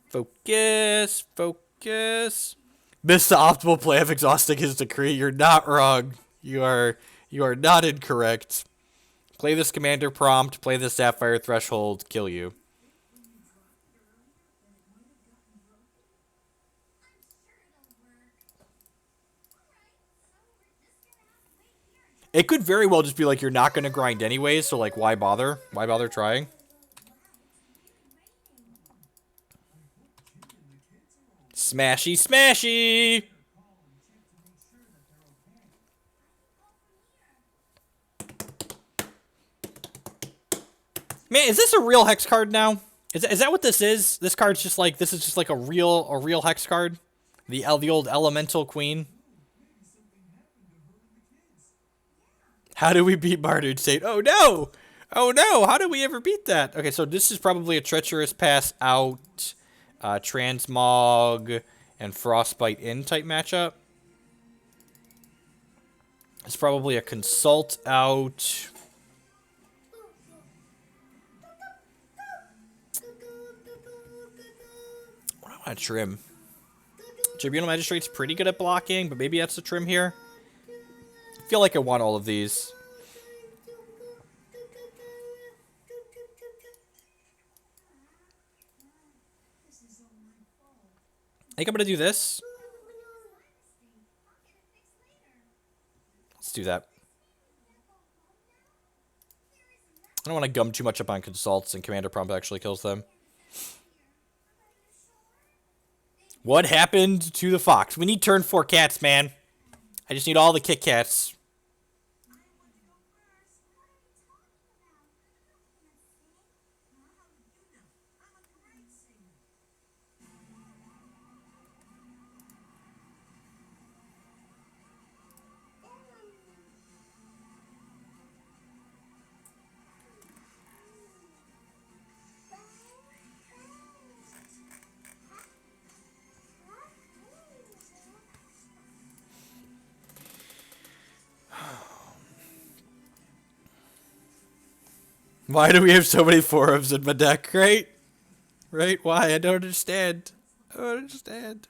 Focus, focus. Miss the optimal play of exhausting his decree. You're not wrong. You are not incorrect. Play this Commander Prompt, play the Sapphire Threshold, kill you. It could very well just be like you're not going to grind anyways, so, like, why bother? Why bother trying? Smashy, smashy! Man, is this a real hex card now? Is that what this is? This card's just like, this is just like a real hex card? The old Elemental Queen? How do we beat Martyred Saint? Oh no! Oh no! How did we ever beat that? Okay, so this is probably a Treacherous Pass out, Transmog, and Frostbite in type matchup. It's probably a Consult out. What do I want to trim? Tribunal Magistrate's pretty good at blocking, but maybe that's the trim here. I feel like I want all of these. I think I'm going to do this. Let's do that. I don't want to gum too much up on Consults, and Commander P.R.O.M.P.T actually kills them. What happened to the fox? We need turn 4 cats, man. I just need all the Kit Kats. Why do we have so many 4-ofs in my deck, right? Right? Why? I don't understand. I don't understand.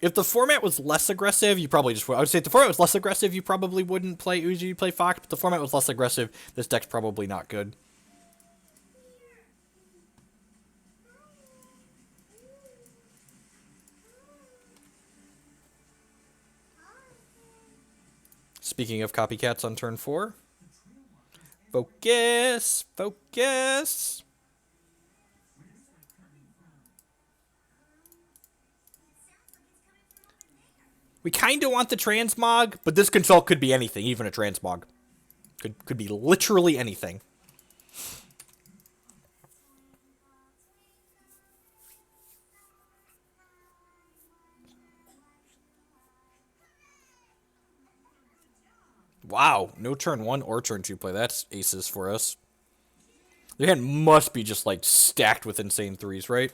If the format was less aggressive, you probably just would. I would say if the format was less aggressive, you probably wouldn't play Uzzu, you'd play Fox, but the format was less aggressive, this deck's probably not good. Speaking of copycats on turn 4. Focus! Focus! We kind of want the Transmog, but this Consult could be anything, even a Transmog. Could be literally anything. Wow, no turn 1 or turn 2 play. That's aces for us. Their hand must be just, like, stacked with insane 3s, right?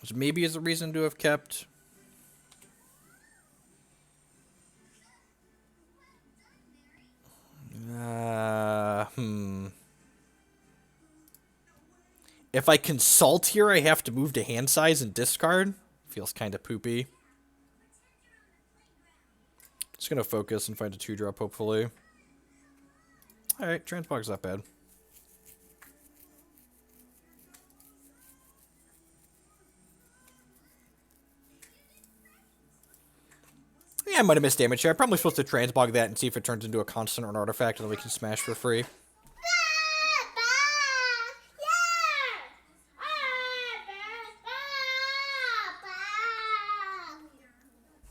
Which maybe is a reason to have kept. If I consult here, I have to move to hand size and discard. Feels kind of poopy. Just gonna focus and find a 2-drop, hopefully. Alright, Transmog's not bad. Yeah, I might have missed damage here. I'm probably supposed to Transmog that and see if it turns into a constant or an artifact, and then we can smash for free.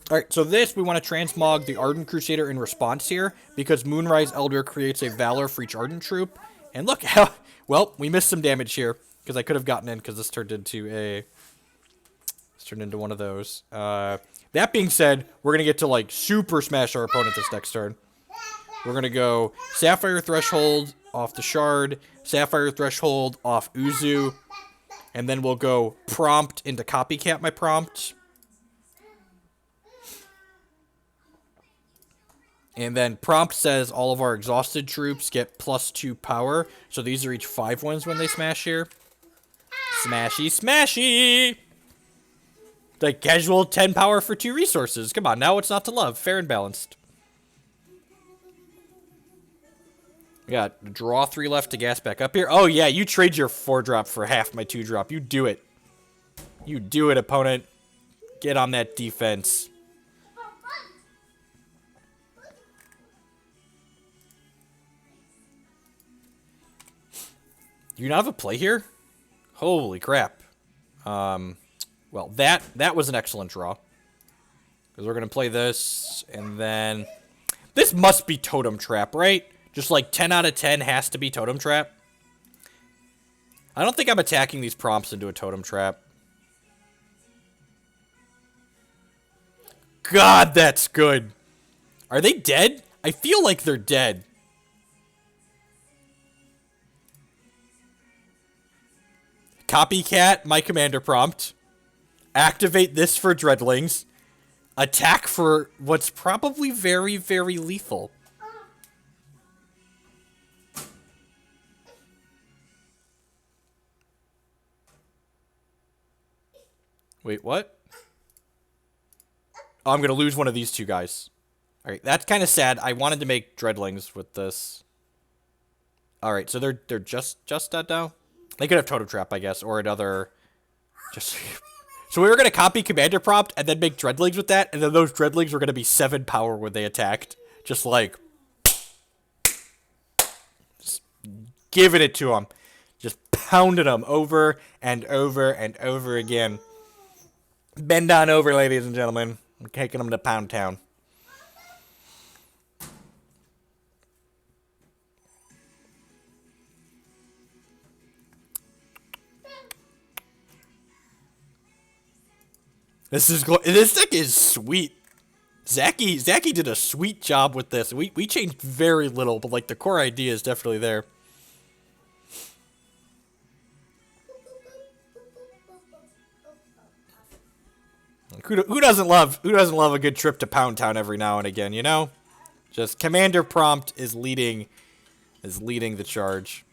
Alright, so this, we want to Transmog the Ardent Crusader in response here, because Moonrise Elder creates a Valor for each Ardent troop. And look how, well, we missed some damage here, because I could have gotten in, because this turned into a, one of those. That being said, we're going to get to, like, super smash our opponent this next turn. We're going to go Sapphire Threshold off the Shard, Sapphire Threshold off Uzzu, and then we'll go Prompt into Copycat my Prompt. And then Prompt says all of our exhausted troops get +2 power. So these are each 5 ones when they smash here. Smashy, smashy! Like casual 10 power for 2 resources. Come on, now what's not to love? Fair and balanced. We got draw 3 left to gas back up here. Oh yeah, you trade your 4-drop for half my 2-drop. You do it. You do it, opponent. Get on that defense. Do you not have a play here? Holy crap. Well, that was an excellent draw. Because we're going to play this, and then... This must be Totem Trap, right? Just like 10 out of 10 has to be Totem Trap. I don't think I'm attacking these prompts into a Totem Trap. God, that's good. Are they dead? I feel like they're dead. Copycat my Commander Prompt. Activate this for Dreadlings. Attack for what's probably very, very lethal. Wait, what? Oh, I'm going to lose one of these 2 guys. Alright, that's kind of sad. I wanted to make Dreadlings with this. Alright, so they're just dead now? They could have Totem Trap, I guess, or another... Just... So we were going to copy Commander Prompt and then make Dreadlings with that, and then those Dreadlings were going to be 7 power when they attacked. Just like... Just giving it to them. Just pounding them over and over and over again. Bend on over, ladies and gentlemen. We're taking them to Pound Town. This deck is sweet. Zachy did a sweet job with this. We changed very little, but like the core idea is definitely there. Who doesn't love a good trip to Pound Town every now and again, you know? Just Commander Prompt is leading the charge.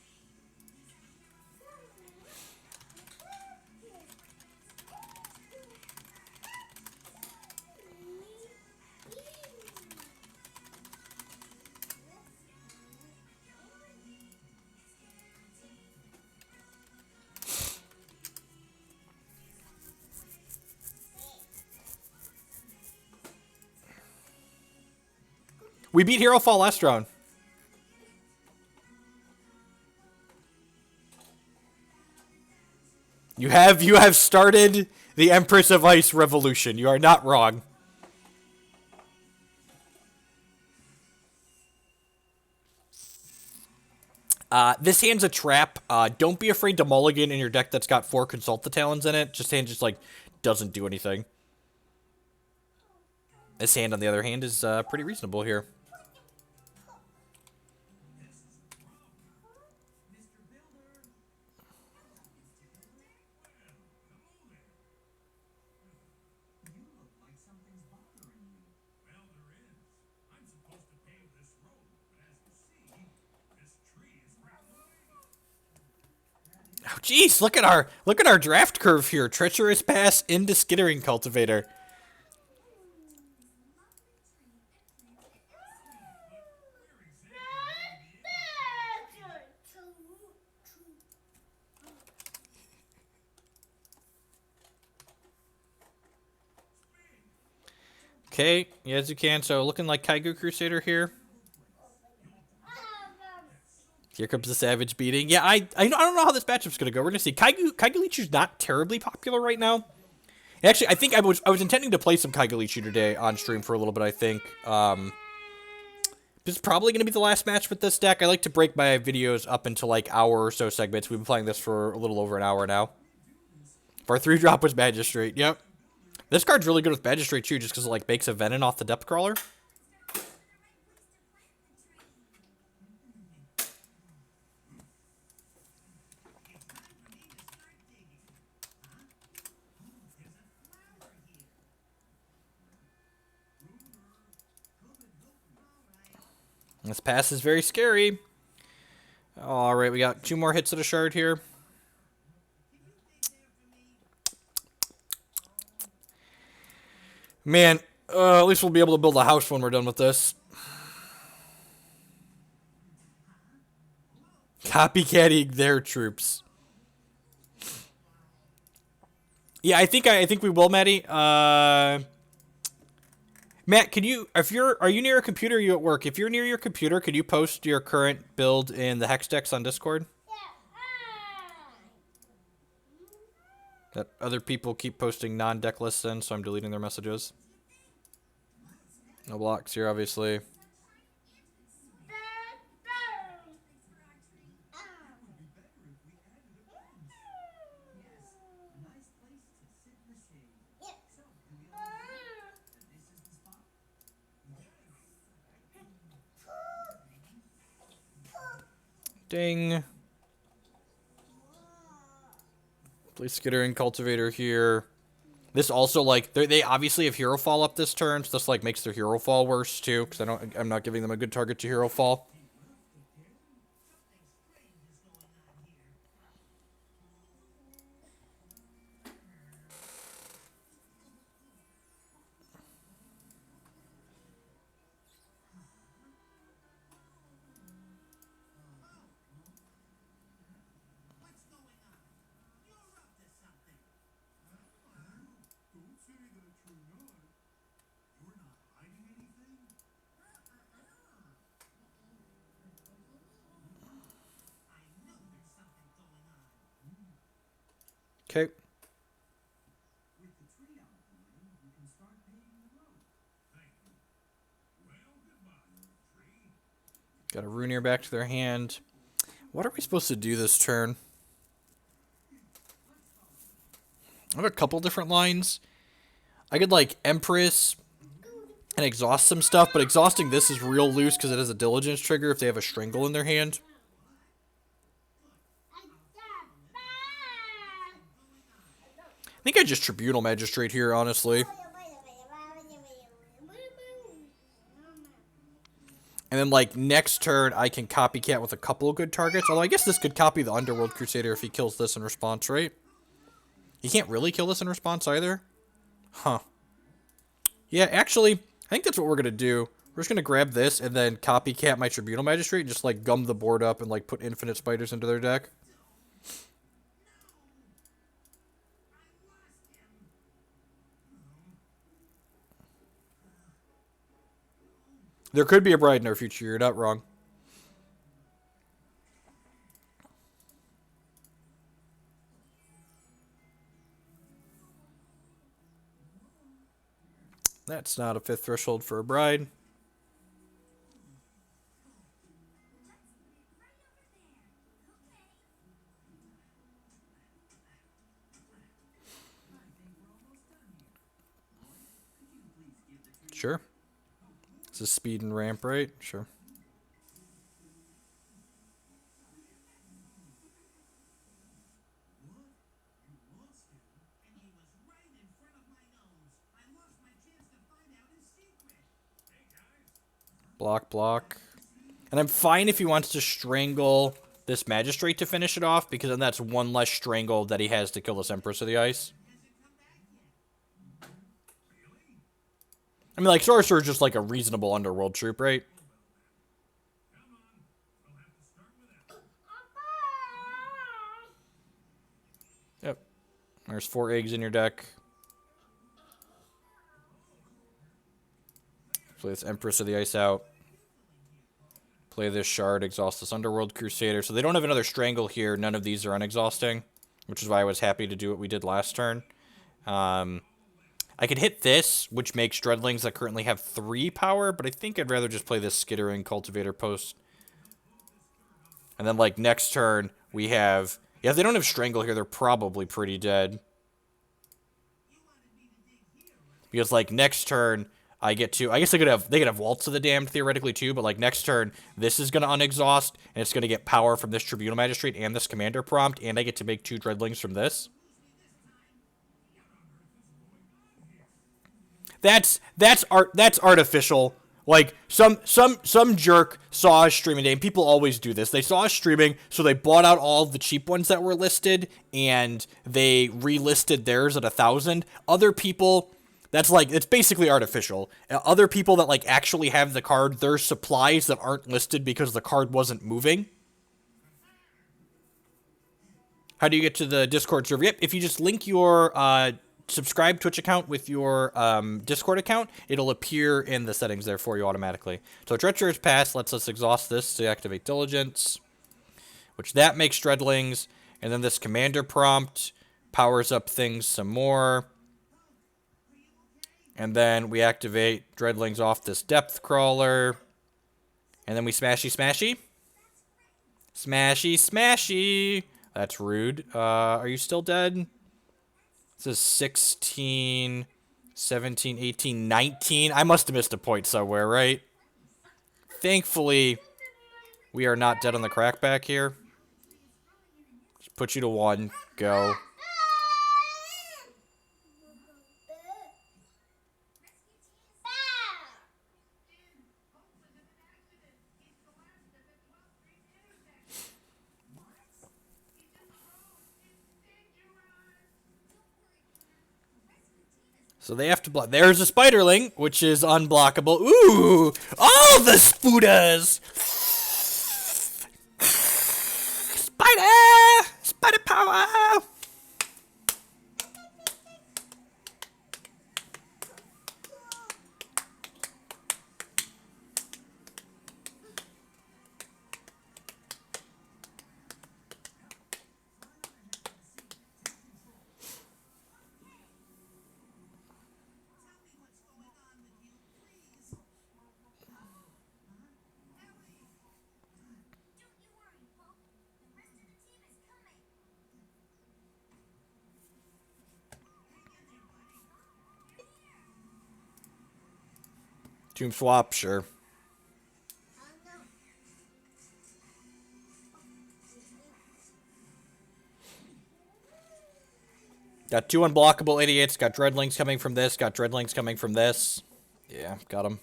We beat Hero Fall last round. You have started the Empress of Ice revolution. You are not wrong. This hand's a trap. Don't be afraid to mulligan in your deck that's got 4 Consult the Talons in it. Just hand just, like, doesn't do anything. This hand, on the other hand, is pretty reasonable here. Oh, jeez, look at our draft curve here. Treacherous Pass into Skittering Cultivator. Okay, yeah, as you can. So looking like Kaigu Crusader here. Here comes the Savage Beating. Yeah, I don't know how this matchup's gonna go. We're gonna see. Kaigu Leechu's not terribly popular right now. Actually, I think I was intending to play some Kaigu Leechu today on stream for a little bit. I think this is probably gonna be the last match with this deck. I like to break my videos up into like hour or so segments. We've been playing this for a little over an hour now. Our 3-drop was Magistrate. Yep. This card's really good with Magistrate too, just because it like makes a Venom off the Depth Crawler. This pass is very scary. Alright, we got 2 more hits of the shard here. Man, at least we'll be able to build a house when we're done with this. Copycatting their troops. Yeah, I think we will, Maddie. Matt, can you, are you near a computer or are you at work? If you're near your computer, could you post your current build in the Hex decks on Discord? That other people keep posting non-deck lists in, so I'm deleting their messages. No blocks here, obviously. Ding. Play Skittering Cultivator here. This also, like, they obviously have Hero Fall up this turn, so this, like, makes their Hero Fall worse, too, because I'm not giving them a good target to Hero Fall. Okay. Got a Runeer back to their hand. What are we supposed to do this turn? I have a couple different lines. I could, like, Empress and exhaust some stuff, but exhausting this is real loose because it has a Diligence trigger if they have a Strangle in their hand. I think I just Tribunal Magistrate here, honestly. And then, like, next turn, I can Copycat with a couple of good targets. Although I guess this could copy the Underworld Crusader if he kills this in response, right? He can't really kill this in response either? Huh. Yeah, actually, I think that's what we're going to do. We're just going to grab this and then Copycat my Tribunal Magistrate and just, like, gum the board up and, like, put infinite spiders into their deck. There could be a bride in our future. You're not wrong. That's not a 5th threshold for a bride. Sure. This is speed and ramp, right? Sure. Block, block. And I'm fine if he wants to strangle this Magistrate to finish it off, because then that's one less strangle that he has to kill this Empress of the Ice. I mean, like, Sorcerer is just like a reasonable underworld troop, right? Yep. There's 4 eggs in your deck. Play this Empress of the Ice out. Play this Shard, exhaust this Underworld Crusader. So they don't have another Strangle here. None of these are unexhausting, which is why I was happy to do what we did last turn. I could hit this, which makes Dreadlings that currently have 3 power, but I think I'd rather just play this Skittering Cultivator post. And then, like, next turn, we have... Yeah, if they don't have Strangle here, they're probably pretty dead. Because, like, next turn... I get to, I guess they could have Waltz of the Damned theoretically too, but like next turn, this is going to unexhaust, and it's going to get power from this Tribunal Magistrate and this Commander P.R.O.M.P.T, and I get to make 2 Dreadlings from this. That's artificial. Like, some jerk saw us streaming, and people always do this. They saw us streaming, so they bought out all the cheap ones that were listed, and they relisted theirs at 1,000. Other people... That's like, it's basically artificial. Other people that like actually have the card, there's supplies that aren't listed because the card wasn't moving. How do you get to the Discord server? Yep, if you just link your subscribe Twitch account with your Discord account, it'll appear in the settings there for you automatically. So Treacherous Pass lets us exhaust this to activate Diligence, which that makes Dreadlings, and then this Commander P.R.O.M.P.T powers up things some more. And then we activate Dreadlings off this Depth Crawler. And then we smashy, smashy. Smashy, smashy. That's rude. Are you still dead? This is 16, 17, 18, 19. I must have missed a point somewhere, right? Thankfully, we are not dead on the crackback here. Just put you to 1. Go. So they have to block. There's a Spiderling, which is unblockable. Ooh! All the Spoodas! Spider! Spider power! Tomb swap, sure. Got 2 unblockable idiots. Got Dreadlings coming from this. Got Dreadlings coming from this. Yeah, got them.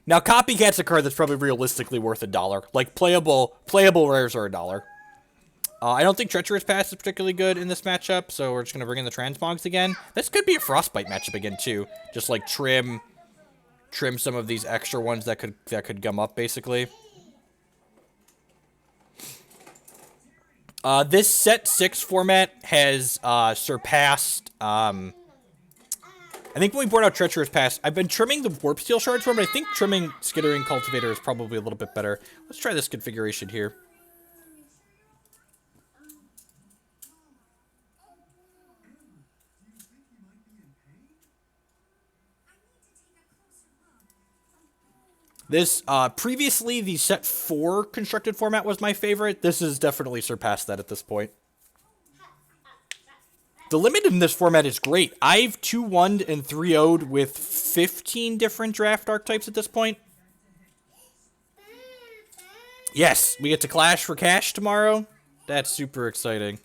Now, Copycat's a card that's probably realistically worth $1. Like, playable rares are $1. I don't think Treacherous Pass is particularly good in this matchup, so we're just going to bring in the Transmogs again. This could be a Frostbite matchup again, too. Just, like, trim some of these extra ones that could gum up, basically. This set 6 format has surpassed... I think when we brought out Treacherous Pass, I've been trimming the Warpsteel Shardsworn, but I think trimming Skittering Cultivator is probably a little bit better. Let's try this configuration here. This, previously, the set 4 constructed format was my favorite. This has definitely surpassed that at this point. The limit in this format is great. I've 2-1'd and 3-0'd with 15 different draft archetypes at this point. Yes, we get to clash for cash tomorrow. That's super exciting.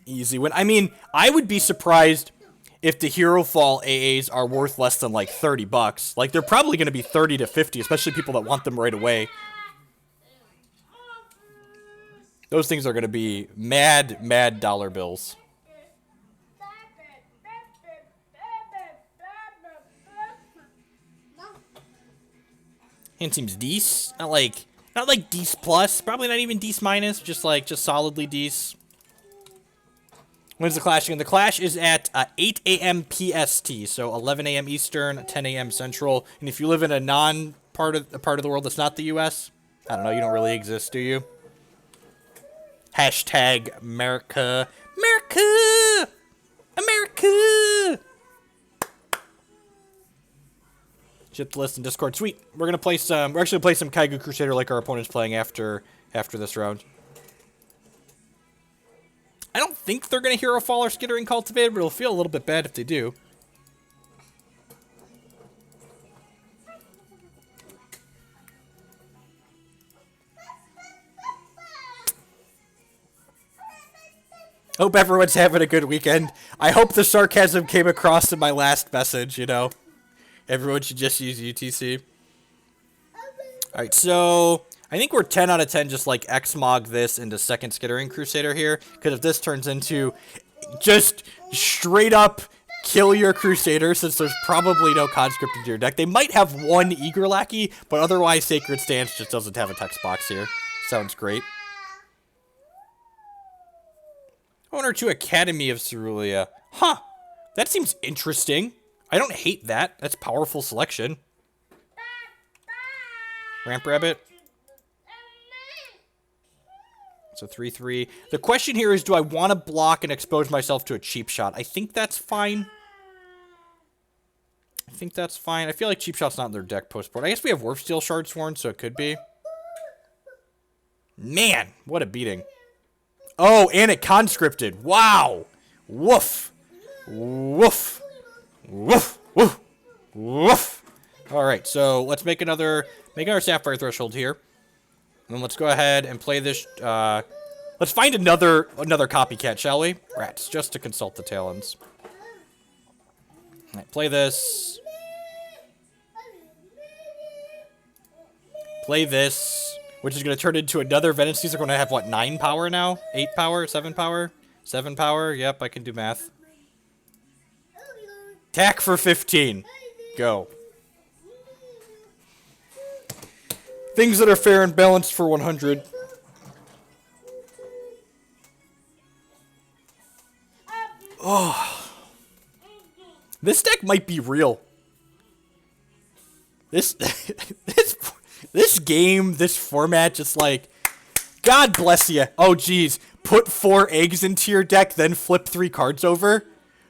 Easy win. I mean, I would be surprised if the Hero Fall AAs are worth less than like $30. Like, they're probably going to be 30 to 50, especially people that want them right away. Those things are going to be mad dollar bills. Hand seems Dece. Not like Dece plus. Probably not even Dece minus. Just solidly Dece. When's the clash again? The clash is at 8 a.m. PST, so 11 a.m. Eastern, 10 a.m. Central. And if you live in a part of the world that's not the U.S., I don't know, you don't really exist, do you? Hashtag America. America! America! Ship the list in Discord. Sweet. We're gonna play some. We're actually gonna play some Kaigu Crusader like our opponent's playing after this round. I don't think they're gonna Hero Fall or Skittering Cultivator, but it'll feel a little bit bad if they do. Hope everyone's having a good weekend. I hope the sarcasm came across in my last message, you know. Everyone should just use UTC. Alright, so I think we're 10 out of 10 just like Xmog this into second Skittering Crusader here. Because if this turns into just straight up kill your Crusader, since there's probably no conscript into your deck. They might have one Eager Lackey, but otherwise Sacred Stance just doesn't have a text box here. Sounds great. Owner to Academy of Cerulean. Huh. That seems interesting. I don't hate that. That's powerful selection. Ramp Rabbit. So 3-3. The question here is, do I want to block and expose myself to a cheap shot? I think that's fine. I feel like cheap shot's not in their deck post-board. I guess we have Warpsteel Shardsworn, so it could be. Man, what a beating. Oh, and it conscripted. Wow. Woof. Woof. Woof. Woof. Woof. All right, so let's make another Sapphire Threshold here. And then let's go ahead and play this. Let's find another Copycat, shall we? Rats, just to consult the Talons. All right, play this. Play this, which is going to turn into another Venom Caesar. We're going to have, what, 9 power now? 8 power? 7 power? 7 power? Yep, I can do math. Attack for 15. Go. Things that are fair and balanced for 100. Oh. This deck might be real. This game, this format, just like, God bless you. Oh, geez. Put 4 eggs into your deck, then flip 3 cards over?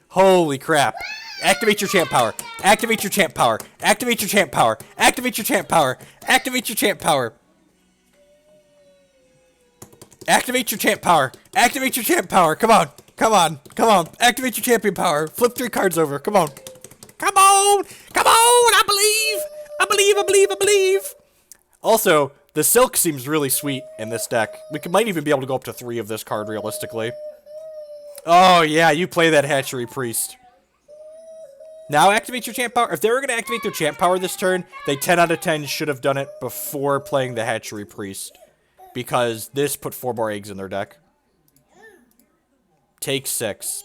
Holy crap. Activate your champ power. Activate your champ power. Activate your champ power. Activate your champ power. Activate your champ power. Activate your champ power. Activate your champ power. Come on. Come on. Come on. Activate your champion power. Flip 3 cards over. Come on. Come on. Come on. I believe. I believe. I believe. I believe. Also, the Silk seems really sweet in this deck. We might even be able to go up to 3 of this card realistically. Oh, yeah. You play that Hatchery Priest. Now activate your champ power. If they were going to activate their champ power this turn, they 10 out of 10 should have done it before playing the Hatchery Priest. Because this put 4 more eggs in their deck. Take 6.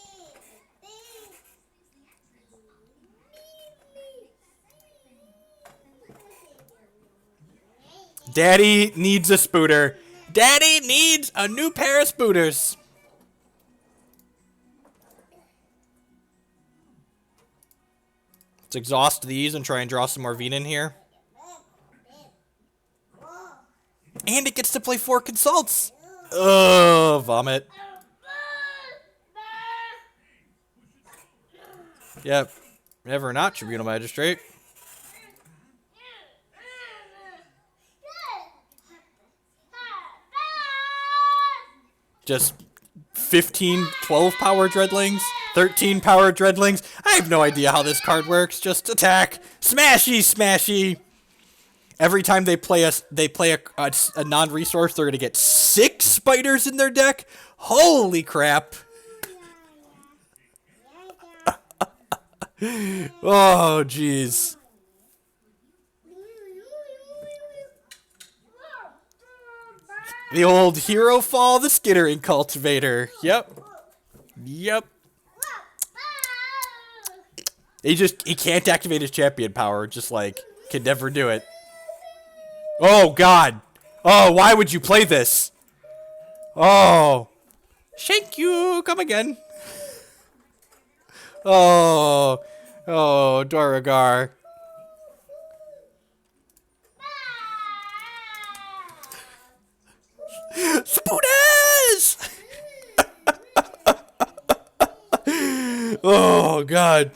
Daddy needs a spooter. Daddy needs a new pair of spooters. Let's exhaust these and try and draw some more Veen in here. And it gets to play 4 consults. Ugh, vomit. Yep. Never not Tribunal Magistrate. Just 15, 12 power Dreadlings, 13 power Dreadlings. I have no idea how this card works. Just attack. Smashy, smashy. Every time they play a non-resource, they're going to get 6 spiders in their deck. Holy crap. Oh, jeez. The old hero fall, the Skittering Cultivator. Yep. Yep. He can't activate his champion power. Just like, can never do it. Oh, God. Oh, why would you play this? Oh. Thank you. Come again. Oh. Oh, Dorigar. Spooners! Oh, God.